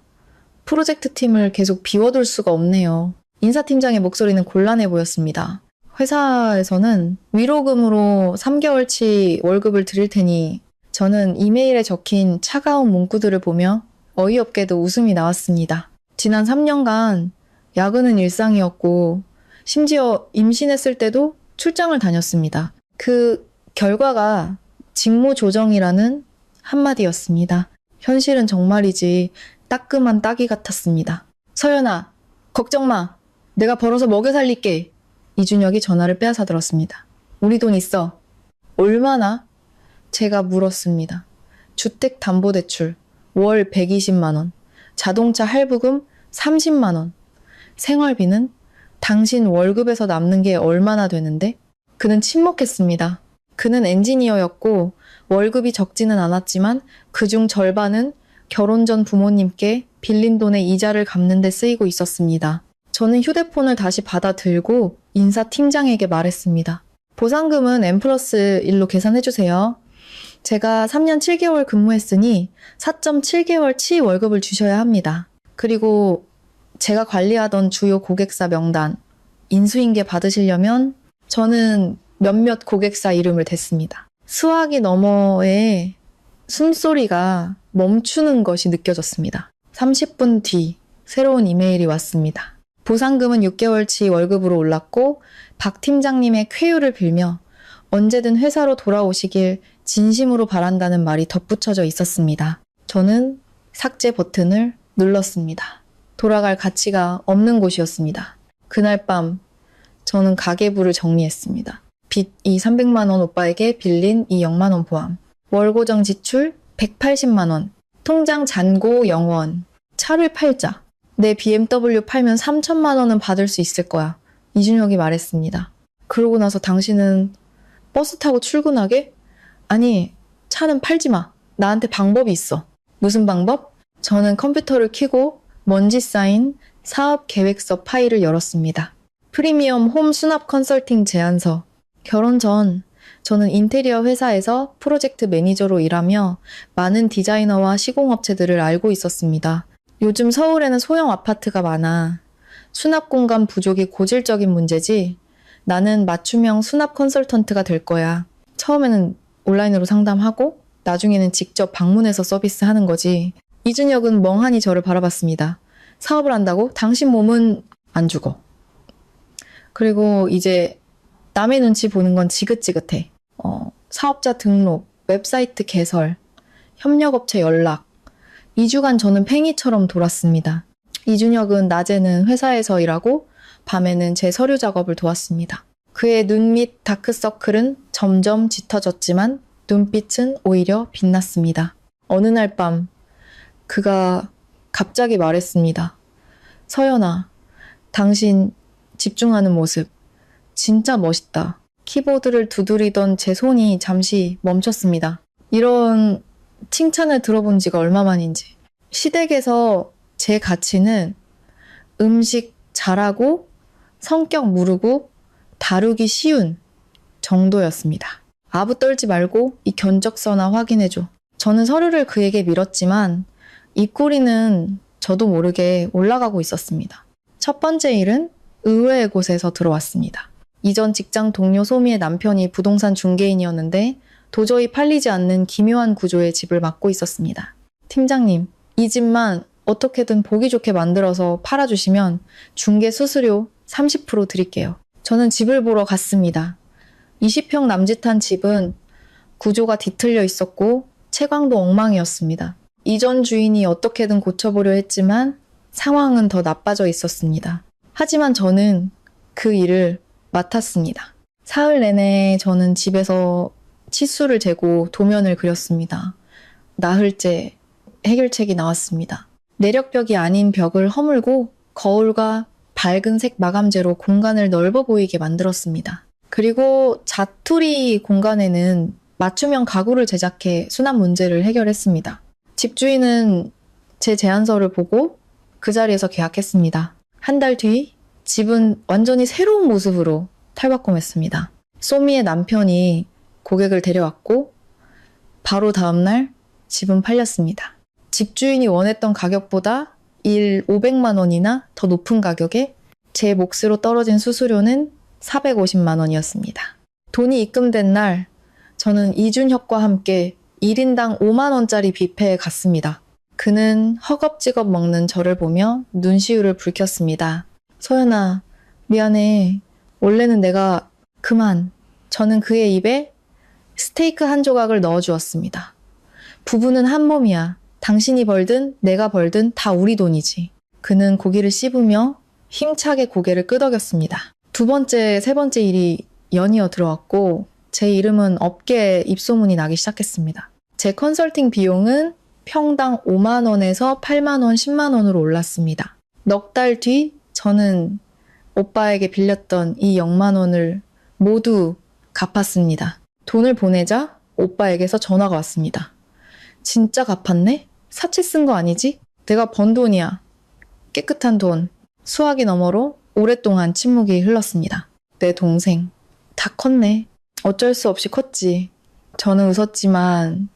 프로젝트 팀을 계속 비워둘 수가 없네요. 인사팀장의 목소리는 곤란해 보였습니다. 회사에서는 위로금으로 3개월치 월급을 드릴 테니 저는 이메일에 적힌 차가운 문구들을 보며 어이없게도 웃음이 나왔습니다. 지난 3년간 야근은 일상이었고 심지어 임신했을 때도 출장을 다녔습니다. 그 결과가 직무조정이라는 한마디였습니다. 현실은 정말이지 따끔한 따기 같았습니다. 서연아, 걱정 마. 내가 벌어서 먹여 살릴게. 이준혁이 전화를 빼앗아 들었습니다. 우리 돈 있어. 얼마나? 제가 물었습니다. 주택담보대출 월 120만 원, 자동차 할부금 30만 원, 생활비는 당신 월급에서 남는 게 얼마나 되는데? 그는 침묵했습니다. 그는 엔지니어였고 월급이 적지는 않았지만 그중 절반은 결혼 전 부모님께 빌린 돈의 이자를 갚는 데 쓰이고 있었습니다. 저는 휴대폰을 다시 받아 들고 인사팀장에게 말했습니다. 보상금은 N+1로 계산해주세요. 제가 3년 7개월 근무했으니 4.7개월치 월급을 주셔야 합니다. 그리고 제가 관리하던 주요 고객사 명단, 인수인계 받으시려면 저는 몇몇 고객사 이름을 댔습니다. 수화기 너머에 숨소리가 멈추는 것이 느껴졌습니다. 30분 뒤 새로운 이메일이 왔습니다. 보상금은 6개월치 월급으로 올랐고 박 팀장님의 쾌유를 빌며 언제든 회사로 돌아오시길 진심으로 바란다는 말이 덧붙여져 있었습니다. 저는 삭제 버튼을 눌렀습니다. 돌아갈 가치가 없는 곳이었습니다. 그날 밤 저는 가계부를 정리했습니다. 빚 이 300만 원 오빠에게 빌린 이 0만 원 포함. 월 고정 지출 180만 원. 통장 잔고 0원. 차를 팔자. 내 BMW 팔면 3천만 원은 받을 수 있을 거야. 이준혁이 말했습니다. 그러고 나서 당신은 버스 타고 출근하게? 아니, 차는 팔지 마. 나한테 방법이 있어. 무슨 방법? 저는 컴퓨터를 켜고 먼지 쌓인 사업 계획서 파일을 열었습니다. 프리미엄 홈 수납 컨설팅 제안서. 결혼 전 저는 인테리어 회사에서 프로젝트 매니저로 일하며 많은 디자이너와 시공업체들을 알고 있었습니다. 요즘 서울에는 소형 아파트가 많아. 수납 공간 부족이 고질적인 문제지. 나는 맞춤형 수납 컨설턴트가 될 거야. 처음에는 온라인으로 상담하고 나중에는 직접 방문해서 서비스하는 거지. 이준혁은 멍하니 저를 바라봤습니다. 사업을 한다고? 당신 몸은 안 죽어. 그리고 이제 남의 눈치 보는 건 지긋지긋해. 사업자 등록, 웹사이트 개설, 협력업체 연락. 2주간 저는 팽이처럼 돌았습니다. 이준혁은 낮에는 회사에서 일하고 밤에는 제 서류 작업을 도왔습니다. 그의 눈 밑 다크서클은 점점 짙어졌지만 눈빛은 오히려 빛났습니다. 어느 날 밤 그가 갑자기 말했습니다. 서연아, 당신 집중하는 모습 진짜 멋있다. 키보드를 두드리던 제 손이 잠시 멈췄습니다. 이런 칭찬을 들어본 지가 얼마만인지. 시댁에서 제 가치는 음식 잘하고 성격 무르고 다루기 쉬운 정도였습니다. 아부 떨지 말고 이 견적서나 확인해줘. 저는 서류를 그에게 밀었지만 입꼬리는 저도 모르게 올라가고 있었습니다. 첫 번째 일은 의외의 곳에서 들어왔습니다. 이전 직장 동료 소미의 남편이 부동산 중개인이었는데 도저히 팔리지 않는 기묘한 구조의 집을 맡고 있었습니다. 팀장님, 이 집만 어떻게든 보기 좋게 만들어서 팔아주시면 중개 수수료 30% 드릴게요. 저는 집을 보러 갔습니다. 20평 남짓한 집은 구조가 뒤틀려 있었고 채광도 엉망이었습니다. 이전 주인이 어떻게든 고쳐보려 했지만 상황은 더 나빠져 있었습니다. 하지만 저는 그 일을 맡았습니다. 사흘 내내 저는 집에서 치수를 재고 도면을 그렸습니다. 나흘째 해결책이 나왔습니다. 내력벽이 아닌 벽을 허물고 거울과 밝은 색 마감재로 공간을 넓어 보이게 만들었습니다. 그리고 자투리 공간에는 맞춤형 가구를 제작해 수납 문제를 해결했습니다. 집주인은 제 제안서를 보고 그 자리에서 계약했습니다. 한 달 뒤 집은 완전히 새로운 모습으로 탈바꿈했습니다. 소미의 남편이 고객을 데려왔고 바로 다음날 집은 팔렸습니다. 집주인이 원했던 가격보다 일 500만 원이나 더 높은 가격에 제 몫으로 떨어진 수수료는 450만 원이었습니다. 돈이 입금된 날 저는 이준혁과 함께 1인당 5만 원짜리 뷔페에 갔습니다. 그는 허겁지겁 먹는 저를 보며 눈시울을 붉혔습니다. 소연아, 미안해. 원래는 내가 그만. 저는 그의 입에 스테이크 한 조각을 넣어주었습니다. 부부는 한 몸이야. 당신이 벌든 내가 벌든 다 우리 돈이지. 그는 고기를 씹으며 힘차게 고개를 끄덕였습니다. 두 번째, 세 번째 일이 연이어 들어왔고 제 이름은 업계에 입소문이 나기 시작했습니다. 제 컨설팅 비용은 평당 5만 원에서 8만 원, 10만 원으로 올랐습니다. 넉 달 뒤 저는 오빠에게 빌렸던 이 0만 원을 모두 갚았습니다. 돈을 보내자 오빠에게서 전화가 왔습니다. 진짜 갚았네? 사채 쓴 거 아니지? 내가 번 돈이야. 깨끗한 돈. 수화기 너머로 오랫동안 침묵이 흘렀습니다. 내 동생. 다 컸네. 어쩔 수 없이 컸지. 저는 웃었지만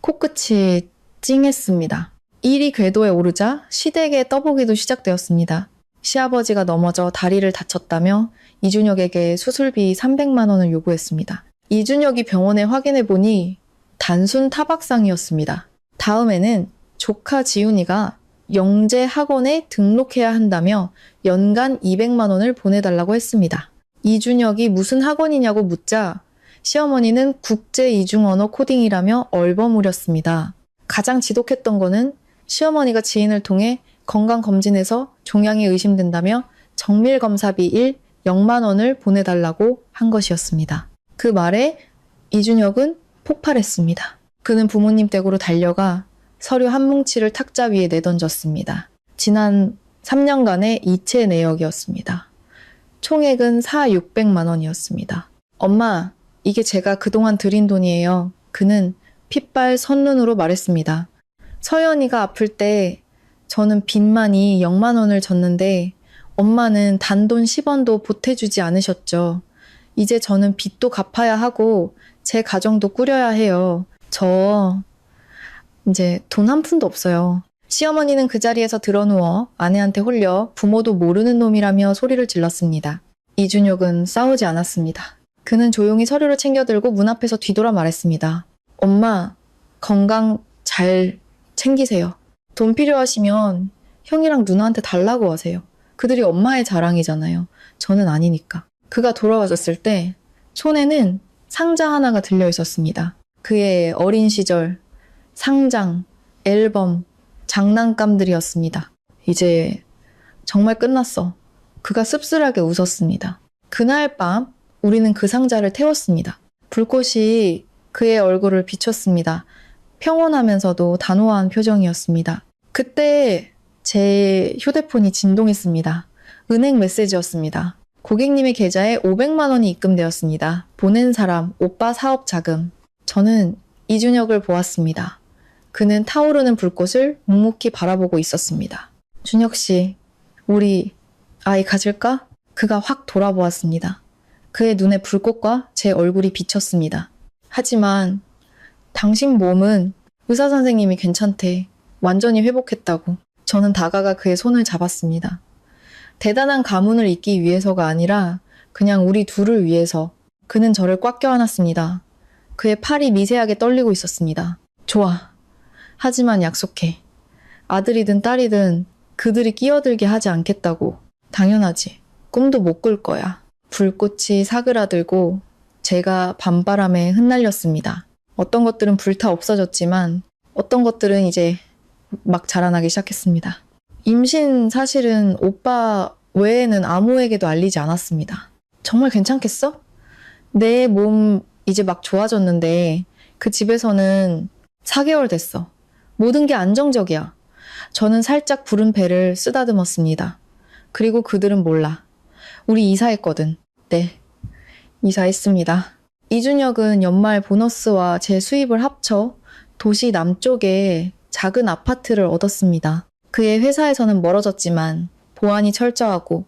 코끝이 찡했습니다. 일이 궤도에 오르자 시댁의 떠보기도 시작되었습니다. 시아버지가 넘어져 다리를 다쳤다며 이준혁에게 수술비 300만 원을 요구했습니다. 이준혁이 병원에 확인해보니 단순 타박상이었습니다. 다음에는 조카 지훈이가 영재 학원에 등록해야 한다며 연간 200만 원을 보내달라고 했습니다. 이준혁이 무슨 학원이냐고 묻자 시어머니는 국제 이중언어 코딩이라며 얼버무렸습니다. 가장 지독했던 거는 시어머니가 지인을 통해 건강검진에서 종양이 의심된다며 정밀검사비 0만 원을 보내달라고 한 것이었습니다. 그 말에 이준혁은 폭발했습니다. 그는 부모님 댁으로 달려가 서류 한 뭉치를 탁자 위에 내던졌습니다. 지난 3년간의 이체 내역이었습니다. 총액은 600만 원이었습니다. 엄마, 이게 제가 그동안 들인 돈이에요. 그는 핏발 선눈으로 말했습니다. 서연이가 아플 때 저는 빚만이 0만 원을 졌는데 엄마는 단돈 10원도 보태주지 않으셨죠. 이제 저는 빚도 갚아야 하고 제 가정도 꾸려야 해요. 저 이제 돈 한 푼도 없어요. 시어머니는 그 자리에서 드러누워 아내한테 홀려 부모도 모르는 놈이라며 소리를 질렀습니다. 이준혁은 싸우지 않았습니다. 그는 조용히 서류를 챙겨들고 문 앞에서 뒤돌아 말했습니다. 엄마, 건강 잘 챙기세요. 돈 필요하시면 형이랑 누나한테 달라고 하세요. 그들이 엄마의 자랑이잖아요. 저는 아니니까. 그가 돌아와줬을 때 손에는 상자 하나가 들려 있었습니다. 그의 어린 시절 상장, 앨범, 장난감들이었습니다. 이제 정말 끝났어. 그가 씁쓸하게 웃었습니다. 그날 밤 우리는 그 상자를 태웠습니다. 불꽃이 그의 얼굴을 비췄습니다. 평온하면서도 단호한 표정이었습니다. 그때 제 휴대폰이 진동했습니다. 은행 메시지였습니다. 고객님의 계좌에 500만 원이 입금되었습니다. 보낸 사람, 오빠 사업 자금. 저는 이준혁을 보았습니다. 그는 타오르는 불꽃을 묵묵히 바라보고 있었습니다. 준혁 씨, 우리 아이 가질까? 그가 확 돌아보았습니다. 그의 눈에 불꽃과 제 얼굴이 비쳤습니다. 하지만 당신 몸은 의사 선생님이 괜찮대. 완전히 회복했다고. 저는 다가가 그의 손을 잡았습니다. 대단한 가문을 잇기 위해서가 아니라 그냥 우리 둘을 위해서. 그는 저를 꽉 껴안았습니다. 그의 팔이 미세하게 떨리고 있었습니다. 좋아. 하지만 약속해. 아들이든 딸이든 그들이 끼어들게 하지 않겠다고. 당연하지. 꿈도 못 꿀 거야. 불꽃이 사그라들고 제가 밤바람에 흩날렸습니다. 어떤 것들은 불타 없어졌지만 어떤 것들은 이제 막 자라나기 시작했습니다. 임신 사실은 오빠 외에는 아무에게도 알리지 않았습니다. 정말 괜찮겠어? 내 몸 이제 막 좋아졌는데 그 집에서는 4개월 됐어. 모든 게 안정적이야. 저는 살짝 부른 배를 쓰다듬었습니다. 그리고 그들은 몰라. 우리 이사했거든. 네, 이사했습니다. 이준혁은 연말 보너스와 제 수입을 합쳐 도시 남쪽에 작은 아파트를 얻었습니다. 그의 회사에서는 멀어졌지만 보안이 철저하고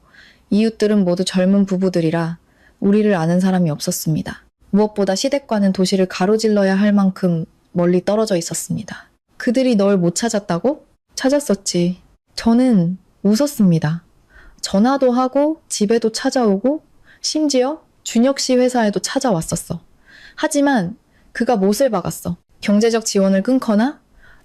이웃들은 모두 젊은 부부들이라 우리를 아는 사람이 없었습니다. 무엇보다 시댁과는 도시를 가로질러야 할 만큼 멀리 떨어져 있었습니다. 그들이 널 못 찾았다고? 찾았었지. 저는 웃었습니다. 전화도 하고 집에도 찾아오고 심지어 준혁 씨 회사에도 찾아왔었어. 하지만 그가 못을 박았어. 경제적 지원을 끊거나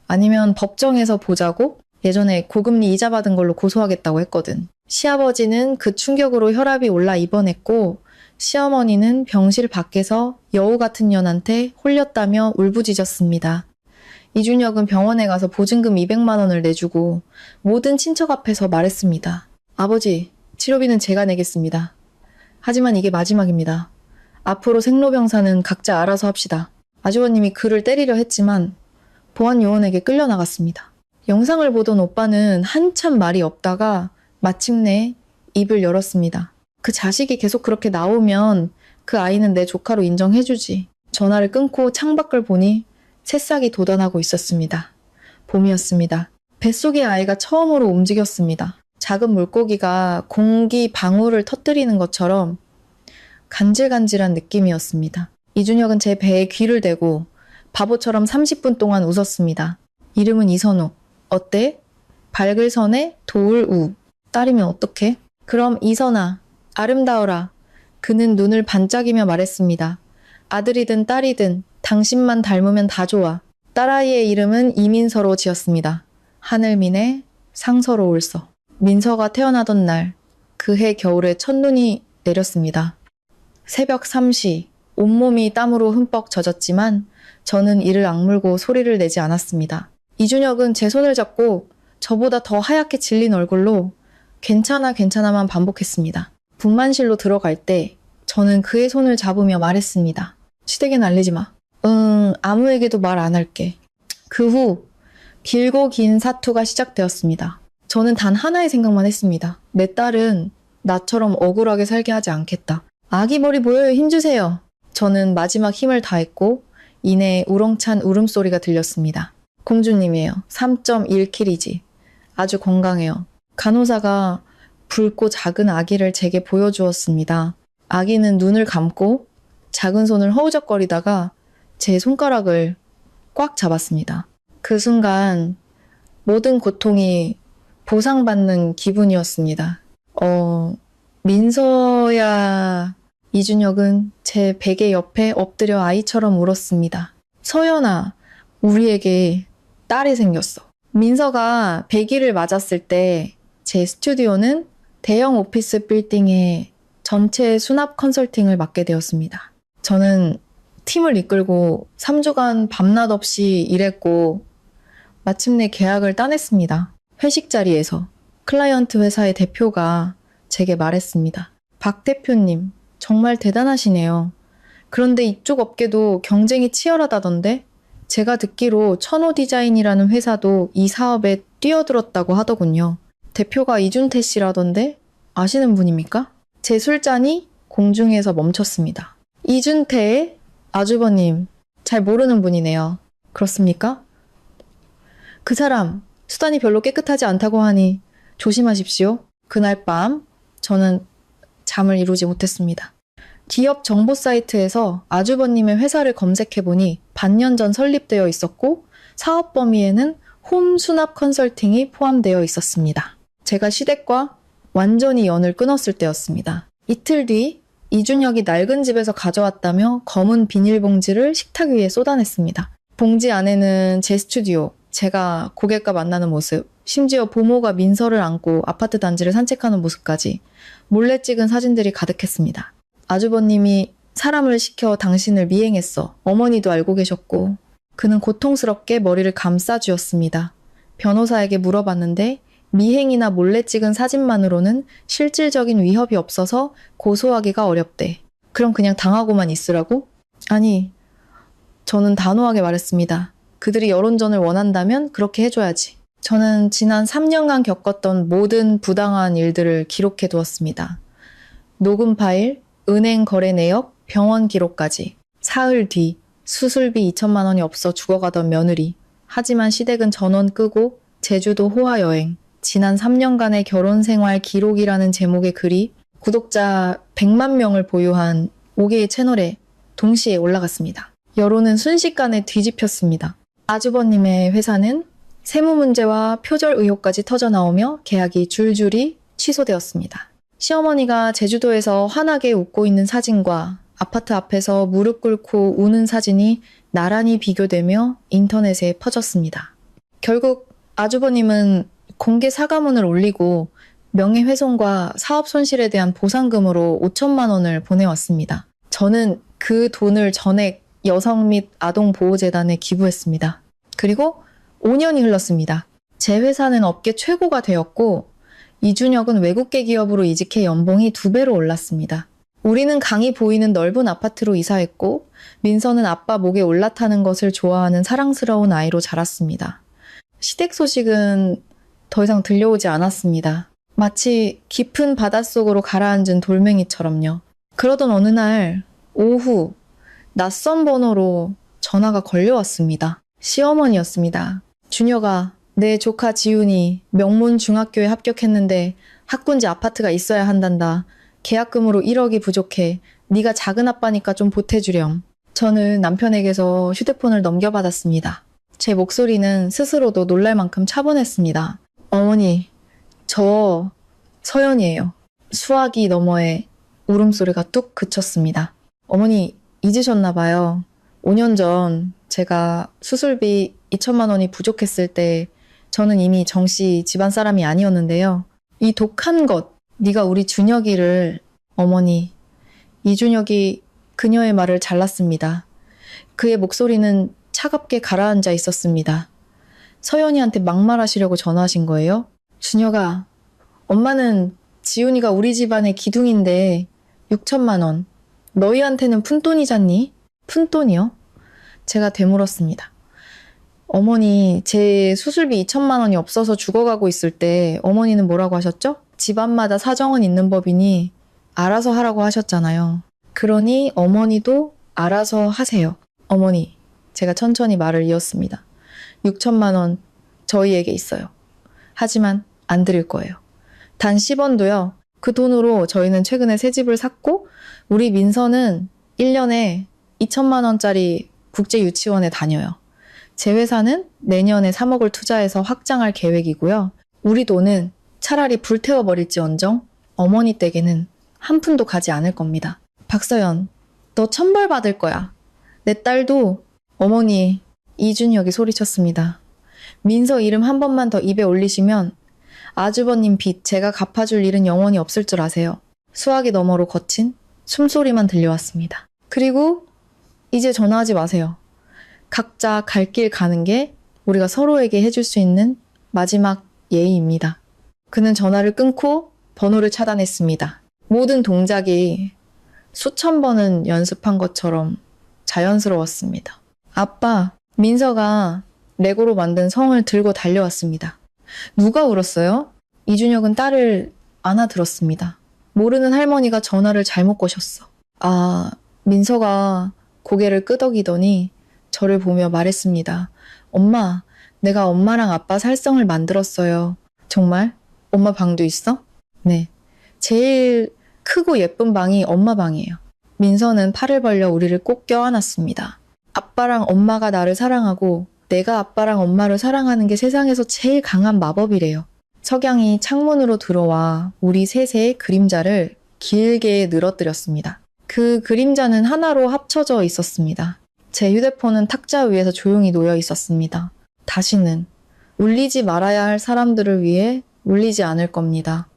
아니면 법정에서 보자고 예전에 고금리 이자 받은 걸로 고소하겠다고 했거든. 시아버지는 그 충격으로 혈압이 올라 입원했고 시어머니는 병실 밖에서 여우 같은 년한테 홀렸다며 울부짖었습니다. 이준혁은 병원에 가서 보증금 200만 원을 내주고 모든 친척 앞에서 말했습니다. 아버지, 치료비는 제가 내겠습니다. 하지만 이게 마지막입니다. 앞으로 생로병사는 각자 알아서 합시다. 아주버님이 그를 때리려 했지만 보안 요원에게 끌려나갔습니다. 영상을 보던 오빠는 한참 말이 없다가 마침내 입을 열었습니다. 그 자식이 계속 그렇게 나오면 그 아이는 내 조카로 인정해주지. 전화를 끊고 창밖을 보니 새싹이 돋아나고 있었습니다. 봄이었습니다. 뱃속의 아이가 처음으로 움직였습니다. 작은 물고기가 공기 방울을 터뜨리는 것처럼 간질간질한 느낌이었습니다. 이준혁은 제 배에 귀를 대고 바보처럼 30분 동안 웃었습니다. 이름은 이선우. 어때? 밝을 선에 도울우. 딸이면 어떡해? 그럼 이선아, 아름다워라. 그는 눈을 반짝이며 말했습니다. 아들이든 딸이든 당신만 닮으면 다 좋아. 딸아이의 이름은 이민서로 지었습니다. 하늘민의 상서로울서. 민서가 태어나던 날, 그해 겨울에 첫눈이 내렸습니다. 새벽 3시, 온몸이 땀으로 흠뻑 젖었지만 저는 이를 악물고 소리를 내지 않았습니다. 이준혁은 제 손을 잡고 저보다 더 하얗게 질린 얼굴로 괜찮아 괜찮아만 반복했습니다. 분만실로 들어갈 때 저는 그의 손을 잡으며 말했습니다. 시댁에 알리지 마. 아무에게도 말 안 할게. 그 후 길고 긴 사투가 시작되었습니다. 저는 단 하나의 생각만 했습니다. 내 딸은 나처럼 억울하게 살게 하지 않겠다. 아기 머리 보여요. 힘주세요. 저는 마지막 힘을 다했고 이내 우렁찬 울음소리가 들렸습니다. 공주님이에요. 3.1kg. 아주 건강해요. 간호사가 붉고 작은 아기를 제게 보여주었습니다. 아기는 눈을 감고 작은 손을 허우적거리다가 제 손가락을 꽉 잡았습니다. 그 순간 모든 고통이 보상받는 기분이었습니다. 민서야. 이준혁은 제 베개 옆에 엎드려 아이처럼 울었습니다. 서연아, 우리에게 딸이 생겼어. 민서가 100일을 맞았을 때 제 스튜디오는 대형 오피스 빌딩의 전체 수납 컨설팅을 맡게 되었습니다. 저는 팀을 이끌고 3주간 밤낮 없이 일했고 마침내 계약을 따냈습니다. 회식 자리에서 클라이언트 회사의 대표가 제게 말했습니다. 박 대표님, 정말 대단하시네요. 그런데 이쪽 업계도 경쟁이 치열하다던데 제가 듣기로 천호 디자인이라는 회사도 이 사업에 뛰어들었다고 하더군요. 대표가 이준태 씨라던데 아시는 분입니까? 제 술잔이 공중에서 멈췄습니다. 이준태의 아주버님, 잘 모르는 분이네요. 그렇습니까? 그 사람 수단이 별로 깨끗하지 않다고 하니 조심하십시오. 그날 밤 저는 잠을 이루지 못했습니다. 기업 정보 사이트에서 아주버님의 회사를 검색해보니 반년 전 설립되어 있었고 사업 범위에는 홈 수납 컨설팅이 포함되어 있었습니다. 제가 시댁과 완전히 연을 끊었을 때였습니다. 이틀 뒤 이준혁이 낡은 집에서 가져왔다며 검은 비닐봉지를 식탁 위에 쏟아냈습니다. 봉지 안에는 제 스튜디오, 제가 고객과 만나는 모습, 심지어 보모가 민서를 안고 아파트 단지를 산책하는 모습까지 몰래 찍은 사진들이 가득했습니다. 아주버님이 사람을 시켜 당신을 미행했어. 어머니도 알고 계셨고. 그는 고통스럽게 머리를 감싸주었습니다. 변호사에게 물어봤는데 미행이나 몰래 찍은 사진만으로는 실질적인 위협이 없어서 고소하기가 어렵대. 그럼 그냥 당하고만 있으라고? 아니, 저는 단호하게 말했습니다. 그들이 여론전을 원한다면 그렇게 해줘야지. 저는 지난 3년간 겪었던 모든 부당한 일들을 기록해 두었습니다. 녹음 파일, 은행 거래 내역, 병원 기록까지. 사흘 뒤 수술비 2천만 원이 없어 죽어가던 며느리. 하지만 시댁은 전원 끄고 제주도 호화 여행. 지난 3년간의 결혼 생활 기록이라는 제목의 글이 구독자 100만 명을 보유한 5개의 채널에 동시에 올라갔습니다. 여론은 순식간에 뒤집혔습니다. 아주버님의 회사는 세무 문제와 표절 의혹까지 터져나오며 계약이 줄줄이 취소되었습니다. 시어머니가 제주도에서 환하게 웃고 있는 사진과 아파트 앞에서 무릎 꿇고 우는 사진이 나란히 비교되며 인터넷에 퍼졌습니다. 결국 아주버님은 공개 사과문을 올리고 명예훼손과 사업 손실에 대한 보상금으로 5천만 원을 보내왔습니다. 저는 그 돈을 전액 여성 및 아동보호재단에 기부했습니다. 그리고 5년이 흘렀습니다. 제 회사는 업계 최고가 되었고 이준혁은 외국계 기업으로 이직해 연봉이 2배로 올랐습니다. 우리는 강이 보이는 넓은 아파트로 이사했고 민서는 아빠 목에 올라타는 것을 좋아하는 사랑스러운 아이로 자랐습니다. 시댁 소식은 더 이상 들려오지 않았습니다. 마치 깊은 바닷속으로 가라앉은 돌멩이처럼요. 그러던 어느 날 오후 낯선 번호로 전화가 걸려왔습니다. 시어머니였습니다. 준혁아, 내 조카 지훈이 명문 중학교에 합격했는데 학군지 아파트가 있어야 한단다. 계약금으로 1억이 부족해. 네가 작은 아빠니까 좀 보태주렴. 저는 남편에게서 휴대폰을 넘겨받았습니다. 제 목소리는 스스로도 놀랄 만큼 차분했습니다. 어머니, 저 서연이에요. 수화기 너머에 울음소리가 뚝 그쳤습니다. 어머니, 잊으셨나 봐요. 5년 전 제가 수술비 2천만 원이 부족했을 때 저는 이미 정씨 집안 사람이 아니었는데요. 이 독한 것, 네가 우리 준혁이를. 어머니, 이준혁이 그녀의 말을 잘랐습니다. 그의 목소리는 차갑게 가라앉아 있었습니다. 서연이한테 막말하시려고 전화하신 거예요? 준혁아, 엄마는 지훈이가 우리 집안의 기둥인데 6천만 원. 너희한테는 푼돈이잖니? 푼돈이요? 제가 되물었습니다. 어머니, 제 수술비 2천만 원이 없어서 죽어가고 있을 때 어머니는 뭐라고 하셨죠? 집안마다 사정은 있는 법이니 알아서 하라고 하셨잖아요. 그러니 어머니도 알아서 하세요. 어머니, 제가 천천히 말을 이었습니다. 6천만 원 저희에게 있어요. 하지만 안 드릴 거예요. 단 10원도요. 그 돈으로 저희는 최근에 새 집을 샀고 우리 민서는 1년에 2천만 원짜리 국제유치원에 다녀요. 제 회사는 내년에 3억을 투자해서 확장할 계획이고요. 우리 돈은 차라리 불태워버릴지언정 어머니 댁에는 한 푼도 가지 않을 겁니다. 박서연, 너 천벌 받을 거야. 내 딸도. 어머니, 이준혁이 소리쳤습니다. 민서 이름 한 번만 더 입에 올리시면 아주버님 빚 제가 갚아줄 일은 영원히 없을 줄 아세요. 수화기 너머로 거친 숨소리만 들려왔습니다. 그리고 이제 전화하지 마세요. 각자 갈 길 가는 게 우리가 서로에게 해줄 수 있는 마지막 예의입니다. 그는 전화를 끊고 번호를 차단했습니다. 모든 동작이 수천 번은 연습한 것처럼 자연스러웠습니다. 아빠, 민서가 레고로 만든 성을 들고 달려왔습니다. 누가 울었어요? 이준혁은 딸을 안아들었습니다. 모르는 할머니가 전화를 잘못 거셨어. 아, 민서가 고개를 끄덕이더니 저를 보며 말했습니다. 엄마, 내가 엄마랑 아빠 살성을 만들었어요. 정말? 엄마 방도 있어? 네. 제일 크고 예쁜 방이 엄마 방이에요. 민서는 팔을 벌려 우리를 꼭 껴안았습니다. 아빠랑 엄마가 나를 사랑하고 내가 아빠랑 엄마를 사랑하는 게 세상에서 제일 강한 마법이래요. 석양이 창문으로 들어와 우리 셋의 그림자를 길게 늘어뜨렸습니다. 그 그림자는 하나로 합쳐져 있었습니다. 제 휴대폰은 탁자 위에서 조용히 놓여 있었습니다. 다시는 울리지 말아야 할 사람들을 위해 울리지 않을 겁니다.